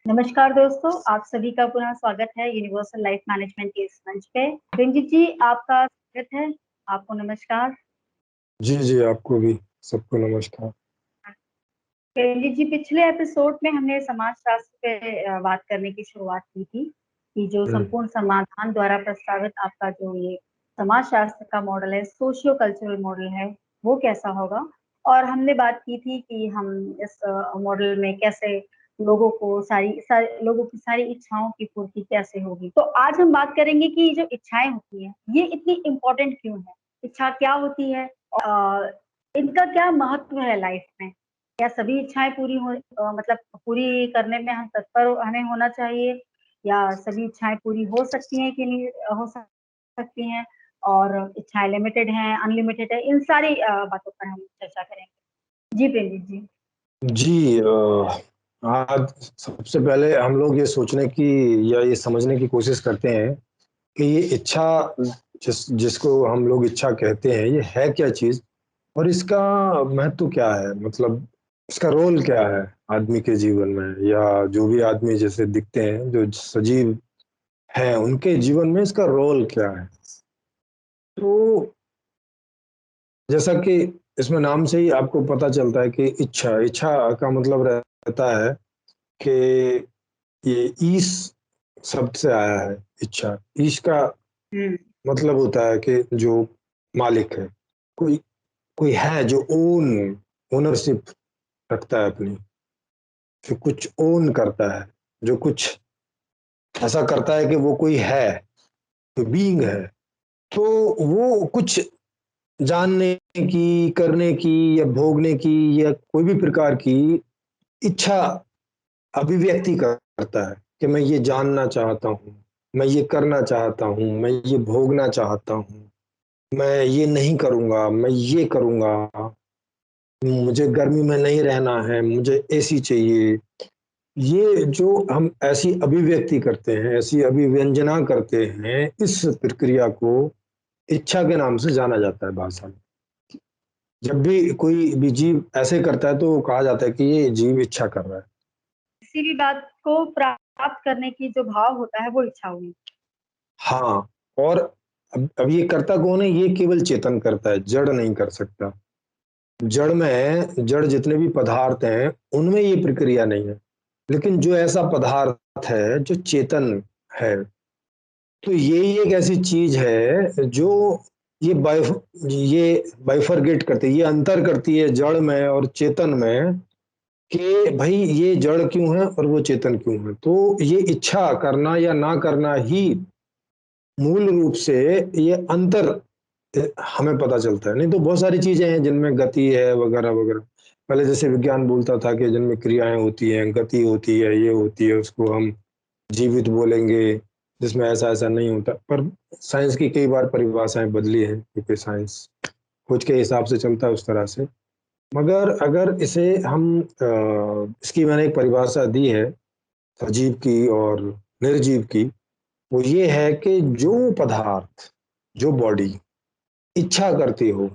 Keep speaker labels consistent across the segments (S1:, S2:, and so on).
S1: नमस्कार दोस्तों, आप सभी का पुनः स्वागत है यूनिवर्सल लाइफ मैनेजमेंट के इस मंच पे। रंजित जी, आपका स्वागत है। आपको नमस्कार।
S2: जी जी, आपको भी सबको नमस्कार।
S1: रंजित जी, पिछले एपिसोड में हमने समाजशास्त्र पे बात करने की शुरुआत की थी कि जो
S2: हम्म,
S1: संपूर्ण समाधान द्वारा प्रस्तावित आपका जो ये समाजशास्त्र का मॉडल है, सोशियो कल्चरल मॉडल है, वो कैसा होगा। और हमने बात की थी कि हम इस मॉडल में कैसे लोगों को लोगों की सारी इच्छाओं की पूर्ति कैसे होगी। तो आज हम बात करेंगे कि जो इच्छाएं होती हैं ये इतनी इम्पोर्टेंट क्यों है, इच्छा क्या होती है, इनका क्या महत्व है लाइफ में। क्या सभी इच्छाएं मतलब पूरी करने में हम तत्पर हमें होना चाहिए, या सभी इच्छाएं पूरी हो सकती हैं कि नहीं हो सकती हैं, और इच्छाएं लिमिटेड हैं, अनलिमिटेड है, इन सारी बातों पर हम चर्चा करेंगे। जी प्रेमजीत जी।
S2: जी आज सबसे पहले हम लोग ये सोचने की या ये समझने की कोशिश करते हैं कि ये इच्छा जिसको हम लोग इच्छा कहते हैं, ये है क्या चीज और इसका महत्व क्या है। मतलब इसका रोल क्या है आदमी के जीवन में, या जो भी आदमी जैसे दिखते हैं, जो सजीव हैं, उनके जीवन में इसका रोल क्या है। तो जैसा कि इसमें नाम से ही आपको पता चलता है कि इच्छा इच्छा का मतलब रहता है कि ये ईश शब्द से आया है। इच्छा, ईश का
S1: हम्म।
S2: मतलब होता है कि जो मालिक है, कोई कोई है जो ओनरशिप रखता है अपनी, जो कुछ ओन करता है, जो कुछ ऐसा करता है कि वो कोई है, कोई बीइंग है। तो वो कुछ जानने की, करने की या भोगने की या कोई भी प्रकार की इच्छा अभिव्यक्ति करता है कि मैं ये जानना चाहता हूँ, मैं ये करना चाहता हूँ, मैं ये भोगना चाहता हूँ, मैं ये नहीं करूँगा, मैं ये करूँगा, मुझे गर्मी में नहीं रहना है, मुझे एसी चाहिए। ये जो हम ऐसी अभिव्यक्ति करते हैं, ऐसी अभिव्यंजना करते हैं, इस प्रक्रिया को इच्छा के नाम से जाना जाता है भाषा में। जब भी कोई भी जीव ऐसे करता है तो कहा जाता है कि ये जीव इच्छा कर रहा है।
S1: किसी भी बात को प्राप्त करने की जो भाव होता है वो इच्छा हुई।
S2: हाँ, और अब ये करता कौन है? ये केवल चेतन करता है, जड़ नहीं कर सकता। जड़ जितने भी पदार्थ हैं उनमें ये प्रक्रिया नहीं है। लेकिन जो ऐसा पदार्थ है जो चेतन है, तो यही एक ऐसी चीज है जो ये बाइफरगेट करती है, ये अंतर करती है जड़ में और चेतन में, कि भाई ये जड़ क्यों है और वो चेतन क्यों है। तो ये इच्छा करना या ना करना ही मूल रूप से ये अंतर हमें पता चलता है। नहीं तो बहुत सारी चीजें हैं जिनमें गति है वगैरह वगैरह। पहले जैसे विज्ञान बोलता था कि जिनमें क्रियाएं होती हैं, गति होती है, ये होती है, उसको हम जीवित बोलेंगे। जिसमें ऐसा ऐसा नहीं होता, पर साइंस की कई बार परिभाषाएं बदली हैं, क्योंकि साइंस खोज के हिसाब से चलता है उस तरह से। मगर अगर इसे हम इसकी मैंने एक परिभाषा दी है सजीव की और निर्जीव की। वो ये है कि जो पदार्थ, जो बॉडी इच्छा करती हो,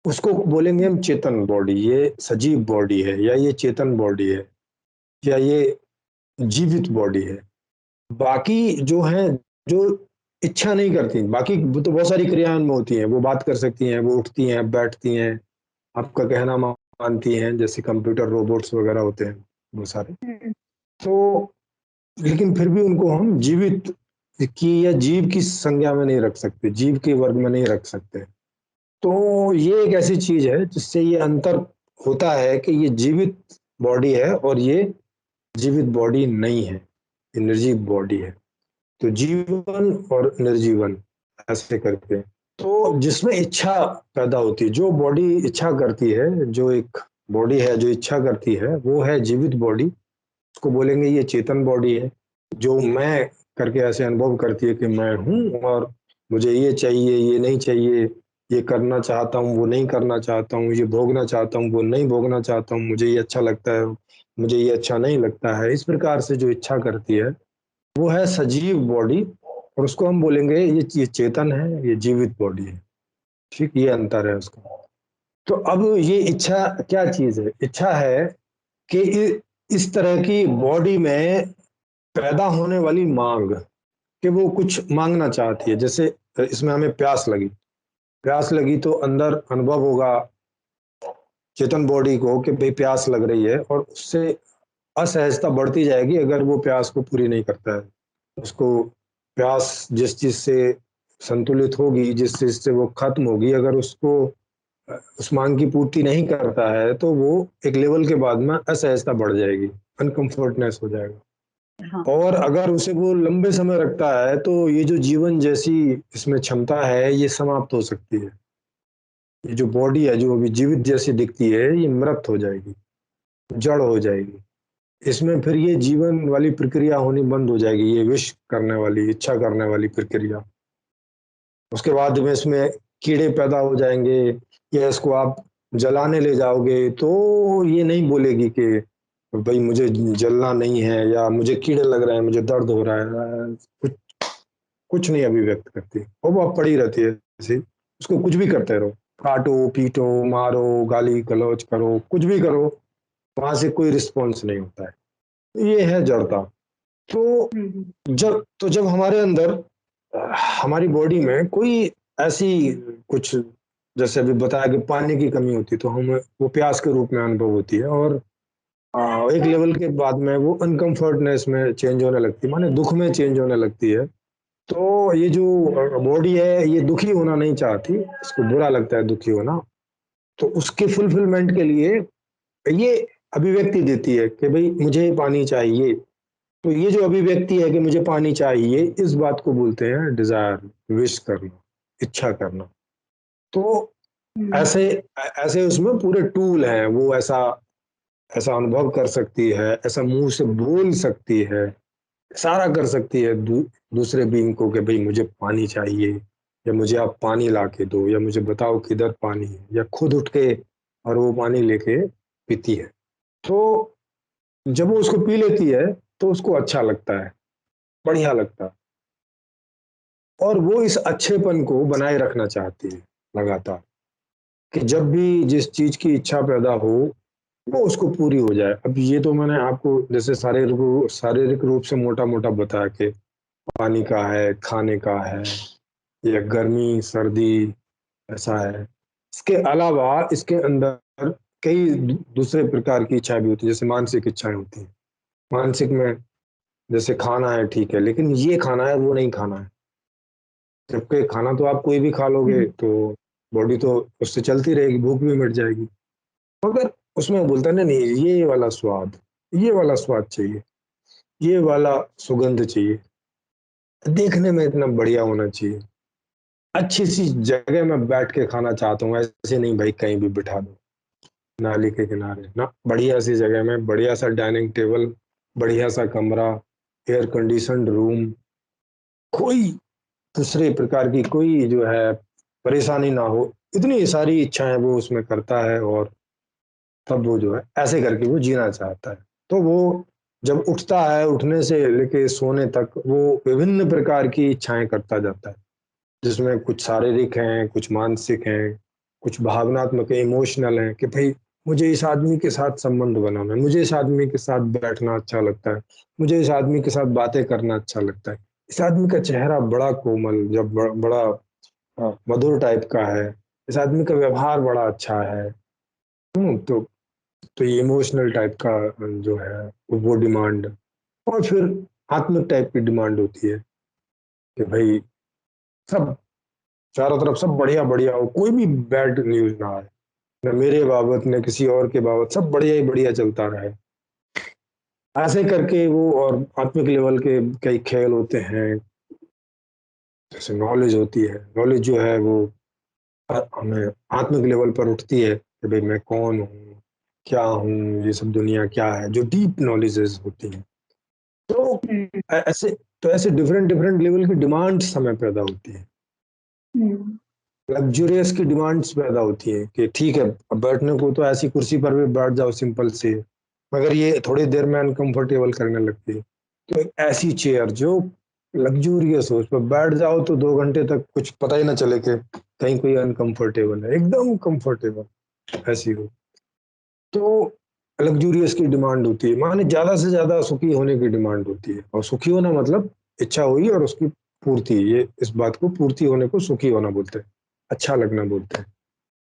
S2: उसको बोलेंगे हम चेतन बॉडी। ये सजीव बॉडी है, या ये चेतन बॉडी है, या ये जीवित बॉडी है। बाकी जो है, जो इच्छा नहीं करती, बाकी तो बहुत सारी क्रियाएं उनमें होती हैं। वो बात कर सकती हैं, वो उठती हैं, बैठती हैं, आपका कहना मानती हैं, जैसे कंप्यूटर रोबोट्स वगैरह होते हैं वो सारे।
S1: हम्म।
S2: तो लेकिन फिर भी उनको हम जीवित की या जीव की संज्ञा में नहीं रख सकते, जीव के वर्ग में नहीं रख सकते। तो ये एक ऐसी चीज है जिससे ये अंतर होता है कि ये जीवित बॉडी है और ये जीवित बॉडी नहीं है, ये निर्जीव बॉडी है। तो जीवन और निर्जीवन ऐसे करके, तो जिसमें इच्छा पैदा होती है, जो बॉडी इच्छा करती है, जो एक बॉडी है जो इच्छा करती है, वो है जीवित बॉडी। उसको बोलेंगे ये चेतन बॉडी है। जो मैं करके ऐसे अनुभव करती है कि मैं हूँ और मुझे ये चाहिए, ये नहीं चाहिए, ये करना चाहता हूँ, वो नहीं करना चाहता हूँ, ये भोगना चाहता हूँ, वो नहीं भोगना चाहता हूँ, मुझे ये अच्छा लगता है, मुझे ये अच्छा नहीं लगता है। इस प्रकार से जो इच्छा करती है वो है सजीव बॉडी, और उसको हम बोलेंगे ये चेतन है, ये जीवित बॉडी है। ठीक, ये अंतर है उसका। तो अब ये इच्छा क्या चीज है? इच्छा है कि इस तरह की बॉडी में पैदा होने वाली मांग, कि वो कुछ मांगना चाहती है। जैसे इसमें हमें प्यास लगी तो अंदर अनुभव होगा चेतन बॉडी को कि भाई प्यास लग रही है, और उससे असहजता बढ़ती जाएगी अगर वो प्यास को पूरी नहीं करता है। उसको प्यास जिस चीज से संतुलित होगी, जिस चीज से वो खत्म होगी, अगर उसको उस मांग की पूर्ति नहीं करता है तो वो एक लेवल के बाद में असहजता बढ़ जाएगी, अनकंफर्टनेस हो जाएगा।
S1: हाँ।
S2: और अगर उसे वो लंबे समय रखता है तो ये जो जीवन जैसी इसमें क्षमता है ये समाप्त हो सकती है। ये जो बॉडी है जो अभी जीवित जैसी दिखती है ये मृत हो जाएगी, जड़ हो जाएगी। इसमें फिर ये जीवन वाली प्रक्रिया होनी बंद हो जाएगी, ये विश करने वाली, इच्छा करने वाली प्रक्रिया। उसके बाद में इसमें कीड़े पैदा हो जाएंगे, या इसको आप जलाने ले जाओगे तो ये नहीं बोलेगी कि भाई मुझे जलना नहीं है, या मुझे कीड़े लग रहे हैं, मुझे दर्द हो रहा है। कुछ कुछ नहीं अभिव्यक्त करती, और वो पड़ी रहती है ऐसे। उसको कुछ भी करते रहो, काटो पीटो मारो गाली गलौज करो, कुछ भी करो, वहां से कोई रिस्पॉन्स नहीं होता है। ये है जड़ता। तो
S1: हम्म।
S2: जब हमारे अंदर हमारी बॉडी में कोई ऐसी कुछ, जैसे अभी बताया कि पानी की कमी होती है तो हमें वो प्यास के रूप में अनुभव होती है, और एक लेवल के बाद में वो अनकंफर्टनेस में चेंज होने लगती है, माने दुख में चेंज होने लगती है। तो ये जो बॉडी है ये दुखी होना नहीं चाहती, इसको बुरा लगता है दुखी होना। तो उसके फुलफिलमेंट के लिए ये अभिव्यक्ति देती है कि भाई मुझे पानी चाहिए। तो ये जो अभिव्यक्ति है कि मुझे पानी चाहिए, इस बात को बोलते हैं डिजायर, विश करना, इच्छा करना। तो
S1: हम्म।
S2: ऐसे ऐसे उसमें पूरे टूल हैं, वो ऐसा ऐसा अनुभव कर सकती है, ऐसा मुंह से बोल सकती है, सारा कर सकती है दूसरे बीइंग को कि भाई मुझे पानी चाहिए, या मुझे आप पानी ला के दो, या मुझे बताओ किधर पानी है, या खुद उठ के और वो पानी लेके पीती है। तो जब वो उसको पी लेती है तो उसको अच्छा लगता है, बढ़िया लगता है, और वो इस अच्छेपन को बनाए रखना चाहती है लगातार, कि जब भी जिस चीज की इच्छा पैदा हो वो उसको पूरी हो जाए। अब ये तो मैंने आपको जैसे शारीरिक रूप से मोटा मोटा बताया कि पानी का है, खाने का है, या गर्मी सर्दी ऐसा है। इसके अलावा इसके अंदर कई दूसरे प्रकार की इच्छाएं भी होती है, जैसे मानसिक इच्छाएं होती हैं। मानसिक में जैसे खाना है ठीक है, लेकिन ये खाना है वो नहीं खाना है। जबकि खाना तो आप कोई भी खा लोगे
S1: हम्म।
S2: तो बॉडी तो उससे चलती रहेगी, भूख भी मिट जाएगी। मगर उसमें बोलता है ना, नहीं ये वाला स्वाद, ये वाला स्वाद चाहिए, ये वाला सुगंध चाहिए, देखने में इतना बढ़िया होना चाहिए, अच्छी सी जगह में बैठ के खाना चाहता हूँ, ऐसे नहीं भाई कहीं भी बिठा दो नाली के किनारे ना, बढ़िया सी जगह में, बढ़िया सा डाइनिंग टेबल, बढ़िया सा कमरा, एयर कंडीशनड रूम, कोई दूसरे प्रकार की कोई जो है परेशानी ना हो। इतनी सारी इच्छाएं वो उसमें करता है, और तब वो जो है ऐसे करके वो जीना चाहता है। तो वो जब उठता है, उठने से लेके सोने तक वो विभिन्न प्रकार की इच्छाएं करता जाता है, जिसमें कुछ शारीरिक हैं, कुछ मानसिक हैं, कुछ भावनात्मक इमोशनल हैं, कि भाई मुझे इस आदमी के साथ संबंध बनाना है, मुझे इस आदमी के साथ बैठना अच्छा लगता है, मुझे इस आदमी के साथ बातें करना अच्छा लगता है, इस आदमी का चेहरा बड़ा कोमल, जब बड़ा मधुर टाइप का है, इस आदमी का व्यवहार बड़ा अच्छा है। तो ये इमोशनल टाइप का जो है वो डिमांड। और फिर आत्मिक टाइप की डिमांड होती है कि भाई सब चारों तरफ सब बढ़िया बढ़िया हो, कोई भी बैड न्यूज ना आए, न मेरे बाबत न किसी और के बाबत, सब बढ़िया ही बढ़िया चलता रहे। ऐसे करके वो, और आत्मिक लेवल के कई खेल होते हैं, जैसे नॉलेज होती है। नॉलेज जो है वो हमें आत्मिक लेवल पर उठती है कि भाई मैं कौन हूँ, क्या हूँ, ये सब दुनिया क्या है, जो डीप नॉलेजेस होती हैं। तो
S1: हम्म।
S2: ऐसे ऐसे डिफरेंट डिफरेंट लेवल की डिमांड्स हमें पैदा होती है,
S1: हम्म।
S2: लग्जरियस की डिमांड्स पैदा होती है कि ठीक है अब बैठने को तो ऐसी कुर्सी पर भी बैठ जाओ सिंपल से, मगर ये थोड़ी देर में अनकंफर्टेबल करने लगती है। तो एक ऐसी चेयर जो लग्जूरियस हो, उस पर बैठ जाओ तो 2 घंटे तक कुछ पता ही ना चले कि कहीं कोई अनकंफर्टेबल है, एकदम कंफर्टेबल ऐसी हो। तो लग्जूरियस की डिमांड होती है, माने ज्यादा से ज्यादा सुखी होने की डिमांड होती है। और सुखी होना मतलब इच्छा हुई और उसकी पूर्ति, ये इस बात को पूर्ति होने को सुखी होना बोलते हैं, अच्छा लगना बोलते हैं।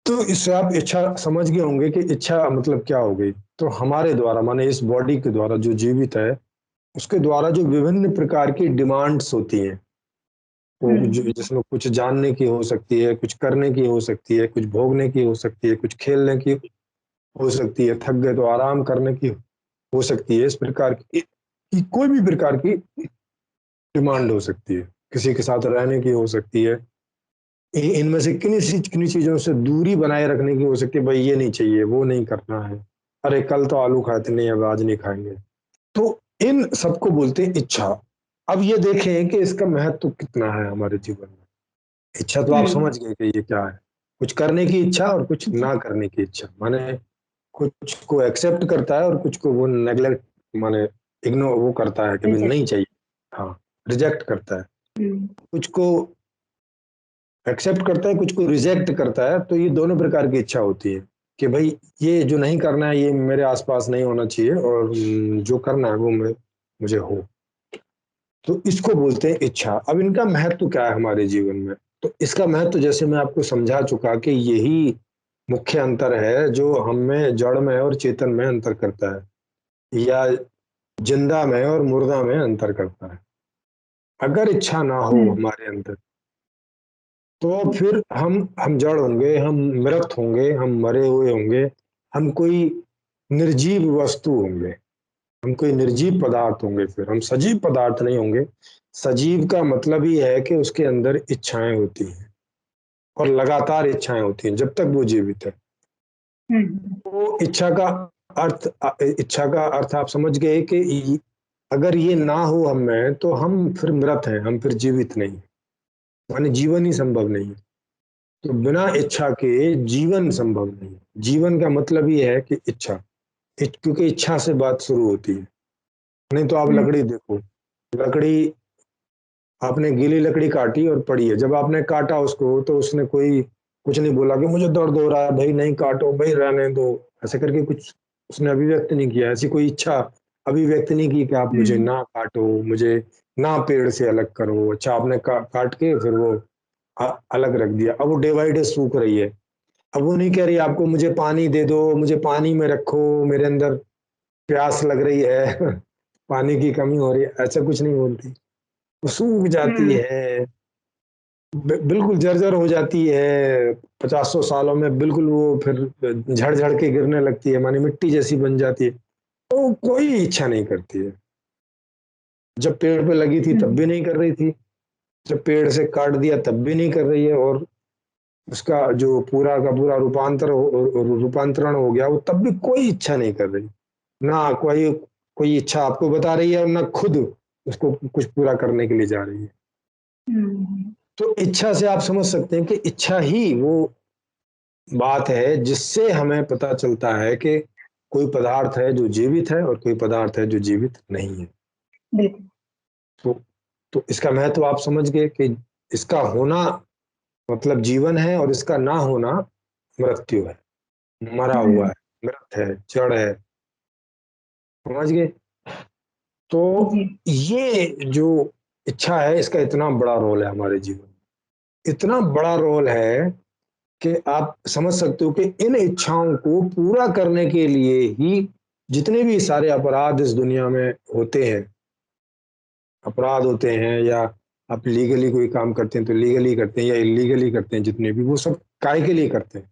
S2: तो इससे आप इच्छा समझ गए होंगे कि इच्छा मतलब क्या हो गई। तो हमारे द्वारा, माने इस बॉडी के द्वारा जो जीवित है, उसके द्वारा जो विभिन्न प्रकार की डिमांड्स होती हैं, वो जिसमें कुछ जानने की हो सकती है, कुछ करने की हो सकती है, कुछ भोगने की हो सकती है, कुछ खेलने की हो सकती है, थक गए तो आराम करने की हो सकती है। इस प्रकार की कोई भी प्रकार की डिमांड हो सकती है, किसी के साथ रहने की हो सकती है, इनमें से किन्हीं चीजों से दूरी बनाए रखने की हो सकती है, भाई ये नहीं चाहिए, वो नहीं करना है, अरे कल तो आलू खाए थे, नहीं अब आज नहीं खाएंगे। तो इन सबको बोलते हैं इच्छा। अब ये देखें कि इसका महत्व कितना है हमारे जीवन में। इच्छा तो आप समझ गए कि ये क्या है, कुछ करने की इच्छा और कुछ ना करने की इच्छा। माने कुछ को एक्सेप्ट करता है और कुछ को वो नेग्लेक्ट, माने इग्नोर वो करता है कि भाई नहीं चाहिए, हाँ, रिजेक्ट करता है। कुछ को एक्सेप्ट करता है, कुछ को रिजेक्ट करता है। तो ये दोनों प्रकार की इच्छा होती है कि भाई ये जो नहीं करना है ये मेरे आसपास नहीं होना चाहिए, और जो करना है वो मुझे हो। तो इसको बोलते हैं इच्छा। अब इनका महत्व क्या है हमारे जीवन में? तो इसका महत्व जैसे मैं आपको समझा चुका कि यही मुख्य अंतर है जो हम में जड़ में और चेतन में अंतर करता है, या जिंदा में और मुर्दा में अंतर करता है। अगर इच्छा ना हो हमारे अंदर, तो फिर हम जड़ होंगे, हम मृत होंगे, हम मरे हुए होंगे, हम कोई निर्जीव वस्तु होंगे, हम कोई निर्जीव पदार्थ होंगे। फिर हम सजीव पदार्थ नहीं होंगे। सजीव का मतलब ही है कि उसके अंदर इच्छाएं होती हैं और लगातार इच्छाएं होती हैं जब तक वो जीवित है। तो इच्छा का अर्थ आप समझ गए कि अगर ये ना हो हम में, तो हम फिर मृत हैं, हम फिर जीवित नहीं, माने जीवन ही संभव नहीं है। तो बिना इच्छा के जीवन संभव नहीं है। जीवन का मतलब ही है कि इच्छा, क्योंकि इच्छा से बात शुरू होती है। नहीं तो आप लकड़ी देखो, लकड़ी, आपने गीली लकड़ी काटी और पड़ी है, जब आपने काटा उसको तो उसने कोई कुछ नहीं बोला कि मुझे दर्द हो रहा है, भाई नहीं काटो, भाई रहने दो, ऐसे करके कुछ उसने अभिव्यक्त नहीं किया, ऐसी कोई इच्छा अभिव्यक्त नहीं की कि आप मुझे ना काटो, मुझे ना पेड़ से अलग करो। अच्छा, आपने काट के फिर वो अलग रख दिया, अब वो डे बाई डे सूख रही है। अब वो नहीं कह रही आपको मुझे पानी दे दो, मुझे पानी में रखो, मेरे अंदर प्यास लग रही है पानी की कमी हो रही है, ऐसा कुछ नहीं बोलती। वो सूख जाती है, बिल्कुल जर्जर हो जाती है, 50 सालों में बिल्कुल वो फिर झड़ झड़ के गिरने लगती है, मानी मिट्टी जैसी बन जाती है। तो कोई इच्छा नहीं करती है। जब पेड़ पे लगी थी तब भी नहीं कर रही थी, जब पेड़ से काट दिया तब भी नहीं कर रही है, और उसका जो पूरा का पूरा रूपांतरण हो गया, वो तब भी कोई इच्छा नहीं कर रही। ना कोई कोई इच्छा आपको बता रही है, और ना खुद उसको कुछ पूरा करने के लिए जा रही है। तो इच्छा से आप समझ सकते हैं कि इच्छा ही वो बात है जिससे हमें पता चलता है कि कोई पदार्थ है जो जीवित है और कोई पदार्थ है जो जीवित नहीं है। तो इसका महत्व आप समझ गए कि इसका होना मतलब जीवन है, और इसका ना होना मृत्यु है, मरा हुआ है, मृत है, जड़ है। समझ गए? तो ये जो इच्छा है, इसका इतना बड़ा रोल है हमारे जीवन में, इतना बड़ा रोल है कि आप समझ सकते हो कि इन इच्छाओं को पूरा करने के लिए ही जितने भी सारे अपराध इस दुनिया में होते हैं, अपराध होते हैं, या आप लीगली कोई काम करते हैं तो लीगली करते हैं या इलीगली करते हैं, जितने भी, वो सब काय के लिए करते हैं?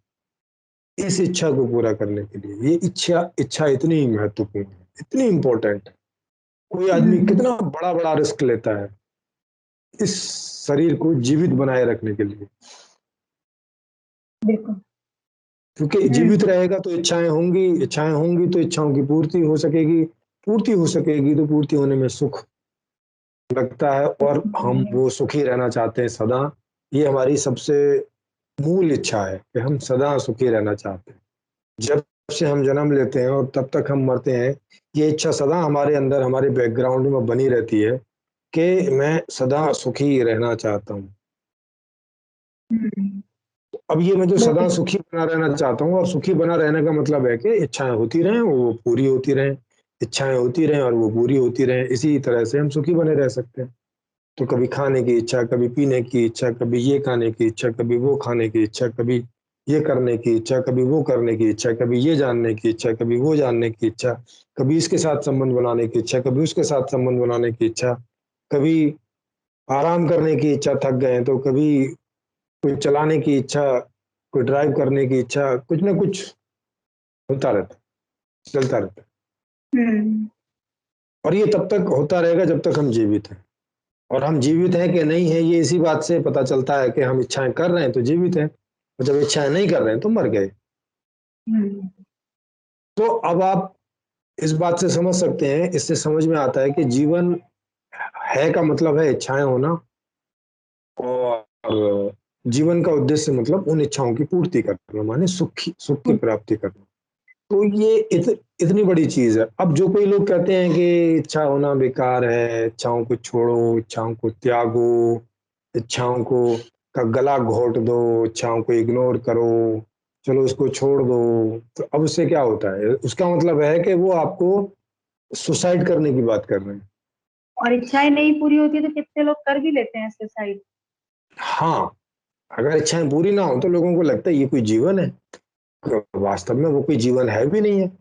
S2: इस इच्छा को पूरा करने के लिए। ये इच्छा इच्छा इतनी महत्वपूर्ण है, इतनी इंपॉर्टेंट है। कोई आदमी कितना बड़ा बड़ा रिस्क लेता है इस शरीर को जीवित बनाए रखने के लिए, क्योंकि जीवित रहेगा तो इच्छाएं होंगी, इच्छाएं होंगी तो इच्छाओं की पूर्ति हो सकेगी, पूर्ति हो सकेगी तो पूर्ति होने में सुख लगता है, और हम वो सुखी रहना चाहते हैं सदा। ये हमारी सबसे मूल इच्छा है कि हम सदा सुखी रहना चाहते हैं। जब से हम जन्म लेते हैं और तब तक हम मरते हैं, ये इच्छा सदा हमारे अंदर, हमारे बैकग्राउंड में बनी रहती है कि मैं सदा सुखी रहना चाहता हूँ। अब ये मैं जो सदा
S1: बिल्कुल।
S2: सुखी बना रहना चाहता हूँ, और सुखी बना रहने का मतलब है कि इच्छाएं होती रहें, वो पूरी होती रहें, इच्छाएं होती रहें और वो पूरी होती रहें, इसी तरह से हम सुखी बने रह सकते हैं। तो कभी खाने की इच्छा, कभी पीने की इच्छा, कभी ये खाने की इच्छा, कभी वो खाने की इच्छा, कभी ये करने की इच्छा, कभी वो करने की इच्छा, कभी ये जानने की इच्छा, कभी वो जानने की इच्छा, कभी इसके साथ संबंध बनाने की इच्छा, कभी उसके साथ संबंध बनाने की इच्छा, कभी आराम करने की इच्छा, थक गए हैं तो, कभी कोई चलाने की इच्छा, कोई ड्राइव करने की इच्छा, कुछ ना कुछ होता रहता है, चलता रहता है।
S1: हुँ।
S2: और ये तब तक होता रहेगा जब तक हम जीवित हैं। और हम जीवित हैं कि नहीं है, ये इसी बात से पता चलता है कि हम इच्छाएं कर रहे हैं तो जीवित हैं, और जब इच्छाएं नहीं कर रहे हैं तो मर गए।
S1: हुँ।
S2: तो अब आप इस बात से समझ सकते हैं, इससे समझ में आता है कि जीवन है का मतलब है इच्छाएं होना, और जीवन का उद्देश्य मतलब उन इच्छाओं की पूर्ति करना, माने सुख की प्राप्ति करना। तो ये इतनी बड़ी चीज है। अब जो कोई लोग कहते हैं कि इच्छा होना बेकार है, इच्छाओं को छोड़ो, इच्छाओं को त्यागो, इच्छाओं को का गला घोट दो, इच्छाओं को इग्नोर करो, चलो इसको छोड़ दो, तो अब उससे क्या होता है? उसका मतलब है कि वो आपको सुसाइड करने की बात कर रहे हैं।
S1: और इच्छाएँ नहीं पूरी होती तो कितने लोग कर भी लेते हैं सुसाइड।
S2: हाँ, अगर इच्छाएं पूरी ना हो तो लोगों को लगता है ये कोई जीवन है। वास्तव में वो कोई जीवन है भी नहीं है।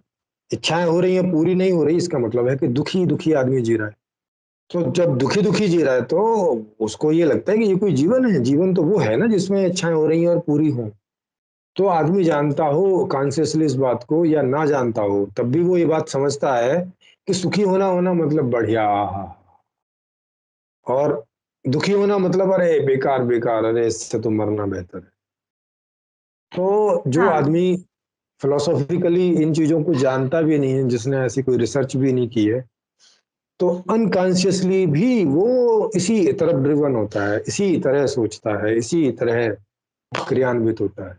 S2: इच्छाएं हो रही हैं, पूरी नहीं हो रही, इसका मतलब है कि दुखी दुखी आदमी जी रहा है। तो जब दुखी दुखी जी रहा है तो उसको ये लगता है कि ये कोई जीवन है। जीवन तो वो है ना जिसमें इच्छाएं हो रही हैं और पूरी हो। तो आदमी जानता हो कॉन्शियसली इस बात को या ना जानता हो, तब भी वो ये बात समझता है कि सुखी होना होना मतलब बढ़िया, आहा। और दुखी होना मतलब अरे बेकार बेकार, अरे इससे तो मरना बेहतर है। तो जो
S1: हाँ।
S2: आदमी फिलोसॉफिकली इन चीजों को जानता भी नहीं है, जिसने ऐसी कोई रिसर्च भी नहीं की है, तो अनकॉन्शियसली भी वो इसी तरफ ड्रिवन होता है, इसी तरह सोचता है, इसी तरह क्रियान्वित होता है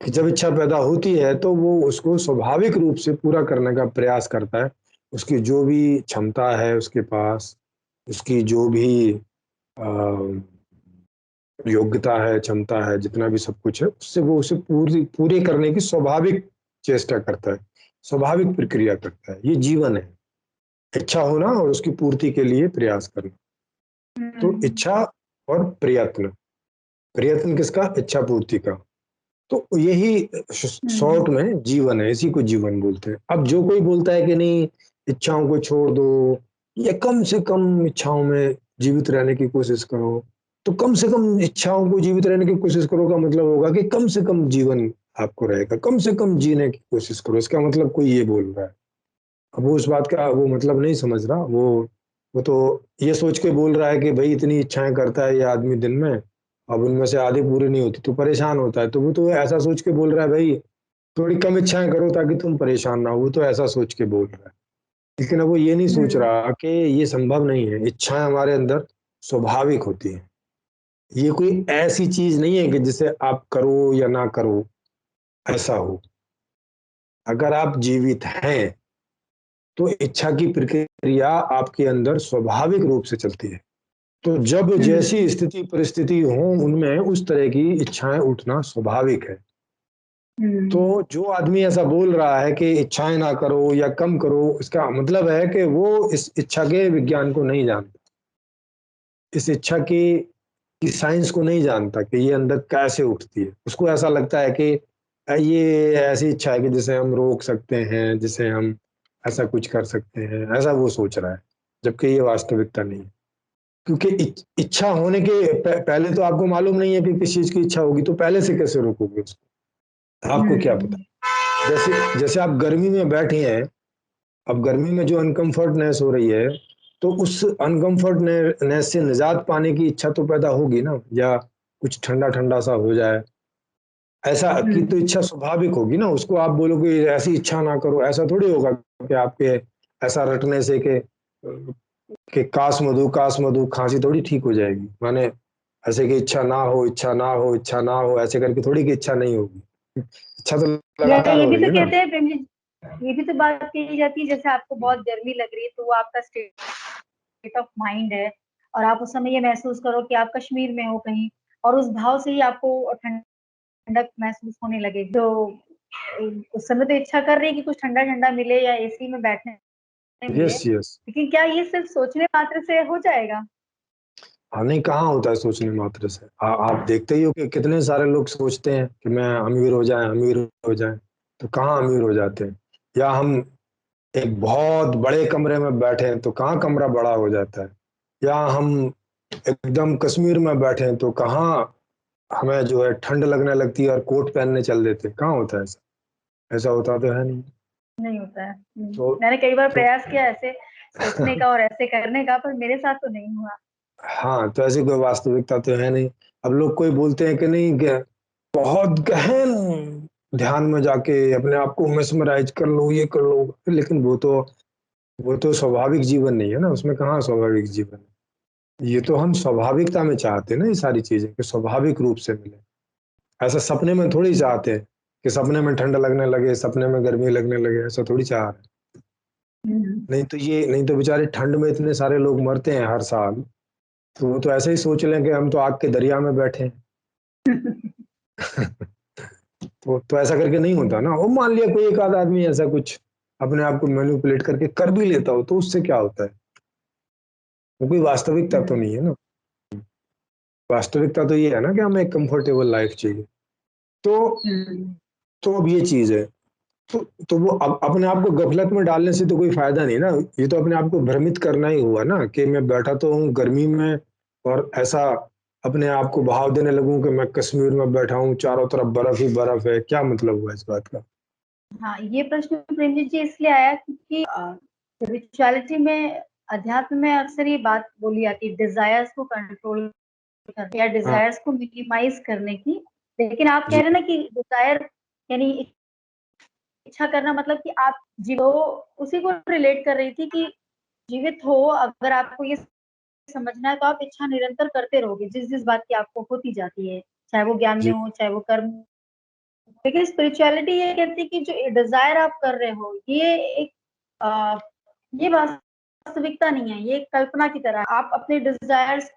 S2: कि जब इच्छा पैदा होती है तो वो उसको स्वाभाविक रूप से पूरा करने का प्रयास करता है। उसकी जो भी क्षमता है उसके पास, उसकी जो भी अ, योग्यता है, क्षमता है, जितना भी सब कुछ है, उससे वो उसे पूरे करने की स्वाभाविक चेष्टा करता है, स्वाभाविक प्रक्रिया करता है। ये जीवन है, इच्छा होना और उसकी पूर्ति के लिए प्रयास करना। तो
S1: हुँ।
S2: इच्छा और प्रयत्न, प्रयत्न किसका? इच्छा पूर्ति का। तो यही
S1: हुँ।
S2: शॉर्ट में जीवन है, इसी को जीवन बोलते हैं। अब जो कोई बोलता है कि नहीं, इच्छाओं को छोड़ दो, या कम से कम इच्छाओं में जीवित रहने की कोशिश करो, तो कम से कम इच्छाओं को जीवित रहने की कोशिश करो का मतलब होगा कि कम से कम जीवन आपको रहेगा, कम से कम जीने की कोशिश करो। इसका मतलब कोई ये बोल रहा है। अब वो उस बात का वो मतलब नहीं समझ रहा, वो तो ये सोच के बोल रहा है कि भाई इतनी इच्छाएं करता है ये आदमी दिन में, अब उनमें से आधी पूरी नहीं होती तो परेशान होता है, तो वो तो ऐसा सोच के बोल रहा है भाई थोड़ी कम इच्छाएं करो ताकि तुम परेशान ना हो, वो तो ऐसा सोच के बोल रहा है। लेकिन अब वो ये नहीं सोच
S1: हुँ।
S2: रहा कि ये संभव नहीं है। इच्छाएं हमारे अंदर स्वाभाविक होती है, ये कोई ऐसी चीज नहीं है कि जिसे आप करो या ना करो ऐसा हो। अगर आप जीवित हैं तो इच्छा की प्रक्रिया आपके अंदर स्वाभाविक रूप से चलती है। तो जब जैसी
S1: हुँ।
S2: स्थिति परिस्थिति हो उनमें उस तरह की इच्छाएं उठना स्वाभाविक है। तो
S1: हुँ।
S2: जो आदमी ऐसा बोल रहा है कि इच्छाएं ना करो या कम करो, इसका मतलब है कि वो इस इच्छा के विज्ञान को नहीं जानता, इस इच्छा की साइंस को नहीं जानता कि ये अंदर कैसे उठती है। उसको ऐसा लगता है कि ये ऐसी इच्छा है कि जिसे हम रोक सकते हैं, जिसे हम ऐसा कुछ कर सकते हैं, ऐसा वो सोच रहा है, जबकि ये वास्तविकता नहीं है। क्योंकि इच्छा होने के पहले तो आपको मालूम नहीं है कि किस चीज की इच्छा होगी, तो पहले से कैसे रोकोगे उसको? आपको क्या पता?
S1: हुँ।
S2: जैसे जैसे आप गर्मी में बैठे हैं, अब गर्मी में जो अनकंफर्टनेस हो रही है, तो उस अनकंफर्टनेस से निजात पाने की इच्छा तो पैदा होगी ना, या कुछ ठंडा ठंडा सा हो जाए, ऐसा की तो
S1: हुँ।
S2: इच्छा स्वाभाविक होगी ना। उसको आप बोलोगे ऐसी इच्छा ना करो, ऐसा थोड़ी होगा कि आपके ऐसा रटने से कि काश मधु खांसी थोड़ी ठीक हो जाएगी। माने ऐसे कि इच्छा ना हो, इच्छा ना हो, इच्छा ना हो, ऐसे करके थोड़ी कि इच्छा नहीं होगी। इच्छा तो
S1: या
S2: लगातार
S1: ये
S2: हो
S1: भी
S2: रही
S1: तो
S2: है ना।
S1: कहते हैं प्रेम जी, ये भी तो बात कही जाती है, जैसे आपको बहुत गर्मी लग रही है तो वो आपका स्टेट ऑफ माइंड है, और आप उस समय ये महसूस करो कि आप कश्मीर में हो कहीं, और उस भाव से ही आपको ठंड ठंडक महसूस होने लगे, तो उस समय तो इच्छा कर रही है कि कुछ ठंडा-ठंडा मिले या एसी में बैठने मिले,
S2: यस, यस।
S1: लेकिन क्या ये सिर्फ़ सोचने मात्र से हो जाएगा?
S2: हाँ, नहीं कहाँ होता है सोचने मात्र से। आप देखते ही हो कि कितने सारे लोग सोचते हैं कि मैं अमीर हो जाएँ, तो कहाँ अमीर हो जाते हैं। या हम एक बहुत बड़े कमरे में बैठे हैं, तो कहाँ कमरा बड़ा हो जाता है। या हम एकदम कश्मीर में बैठे हैं, तो कहाँ हमें जो है ठंड लगने लगती है और कोट पहनने चल देते हैं, कहाँ होता है ऐसा? ऐसा होता तो है नहीं।
S1: नहीं होता है।
S2: तो
S1: मैंने कई बार
S2: तो
S1: प्रयास किया ऐसे सोचने का और ऐसे करने का, पर मेरे साथ तो नहीं हुआ।
S2: हाँ, तो ऐसी कोई वास्तविकता तो है नहीं। अब लोग कोई बोलते हैं कि नहीं ग बहुत गहन ध्यान में जाके अपने आप को मेस्मराइज़ कर लो, ये कर लो, लेकिन वो तो स्वाभाविक जीवन नहीं है ना, उसमें कहाँ स्वाभाविक जीवन है। ये तो हम स्वाभाविकता में चाहते हैं ना ये सारी चीज़ें कि स्वाभाविक रूप से मिले। ऐसा सपने में थोड़ी चाहते हैं कि सपने में ठंड लगने लगे, सपने में गर्मी लगने लगे, ऐसा थोड़ी चाह रहे हैं।
S1: हुँ।
S2: नहीं तो बेचारे ठंड में इतने सारे लोग मरते हैं हर साल, तो वो तो ऐसे ही सोच लें कि हम तो आग के दरिया में बैठे हैं। तो ऐसा करके नहीं होता ना। और मान लिया कोई एक आध आदमी ऐसा कुछ अपने आप को मैनिपुलेट करके कर भी लेता हो, तो उससे क्या होता है? वो कोई वास्तविकता तो
S1: हुँ,
S2: नहीं है ना। वास्तविकता तो ये है ना कि हमें एक कंफर्टेबल लाइफ चाहिए। तो
S1: हुँ।
S2: तो अब ये चीज़ है। तो वो अपने आप को गफलत में डालने से तो कोई फायदा नहीं ना। ये तो अपने आप को भ्रमित करना ही हुआ ना कि मैं बैठा तो हूँ गर्मी में और ऐसा अपने आप को भाव देने लगूं कि मैं कश्मीर में बैठा हूँ, चारों तरफ बर्फ ही बर्फ है। क्या मतलब हुआ इस बात का?
S1: हाँ, ये प्रश्न प्रेमजीत जी इसलिए आया क्योंकि स्पिरिचुअलिटी में, अध्यात्म में अक्सर ये बात बोली जाती है डिज़ायर्स को कंट्रोल करने या
S2: हाँ,
S1: डिज़ायर्स को मिनिमाइज़ करने की। लेकिन आप कह
S2: जी,
S1: रहे हैं ना कि डिज़ायर यानी इच्छा करना मतलब कि आप उसी को रिलेट कर रही थी कि जीवित हो, अगर आपको ये समझना है तो आप इच्छा निरंतर करते रहोगे, जिस-जिस बात की आपको होती जाती है, चाहे वो ज्ञान में
S2: जी।
S1: हो, चाहे वो कर्म। लेकिन स्पिरिचुअलिटी ये कहती है कि जो डिज़ायर आप कर रहे हो, ये एक अ, ये वास्तविकता नहीं है, ये एक कल्पना की तरह है। आप अपने डिज़ायर्स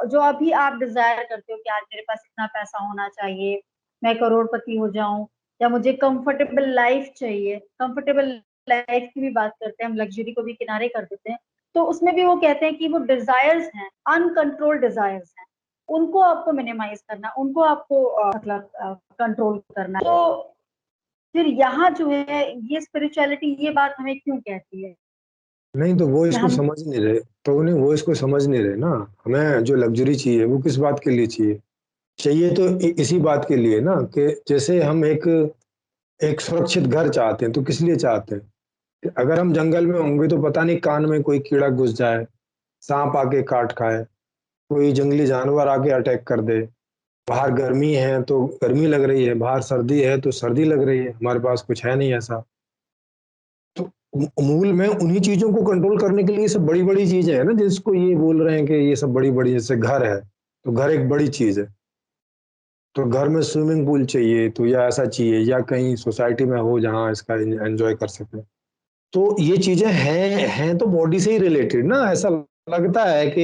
S1: जो अभी आप डिज़ायर करते हो कि आज मेरे पास इतना पैसा होना चाहिए, मैं करोड़पति हो जाऊँ या मुझे कंफर्टेबल लाइफ़ चाहिए। कंफर्टेबल लाइफ़ की भी बात करते हैं, हम लग्ज़री को भी किनारे कर देते हैं। तो उसमें भी वो कहते हैं कि वो डिज़ायर्स हैं, अनकंट्रोल्ड डिज़ायर्स हैं। उनको आपको मिनिमाइज़ करना, उनको आपको मतलब कंट्रोल करना। तो फिर यहाँ जो है ये स्पिरिचुअलिटी ये बात हमें क्यों कहती है
S2: नहीं तो वो
S1: कि
S2: इसको
S1: हम
S2: समझ नहीं रहे। तो उन्हें वो इसको समझ नहीं रहे ना। हमें जो लग्ज़री चाहिए वो किस बात के लिए चाहिए? चाहिए तो इसी बात के लिए ना कि जैसे हम एक एक सुरक्षित घर चाहते हैं, तो किस लिए चाहते हैं? कि अगर हम जंगल में होंगे तो पता नहीं कान में कोई कीड़ा घुस जाए, साँप आके काट खाए, कोई जंगली जानवर आके अटैक कर दे। बाहर गर्मी है तो गर्मी लग रही है, बाहर सर्दी है तो सर्दी लग रही है, हमारे पास कुछ है नहीं ऐसा। तो मूल में उन्हीं चीज़ों को कंट्रोल करने के लिए सब बड़ी-बड़ी चीज़ें हैं ना, जिसको ये बोल रहे हैं कि ये सब बड़ी-बड़ी जैसे घर है, तो घर एक बड़ी चीज़ है। तो घर में स्विमिंग पूल चाहिए तो या ऐसा चाहिए या कहीं सोसाइटी में हो जहाँ इसका एन्जॉय कर सकें। तो ये चीज़ें हैं तो बॉडी से ही रिलेटेड ना, ऐसा लगता है कि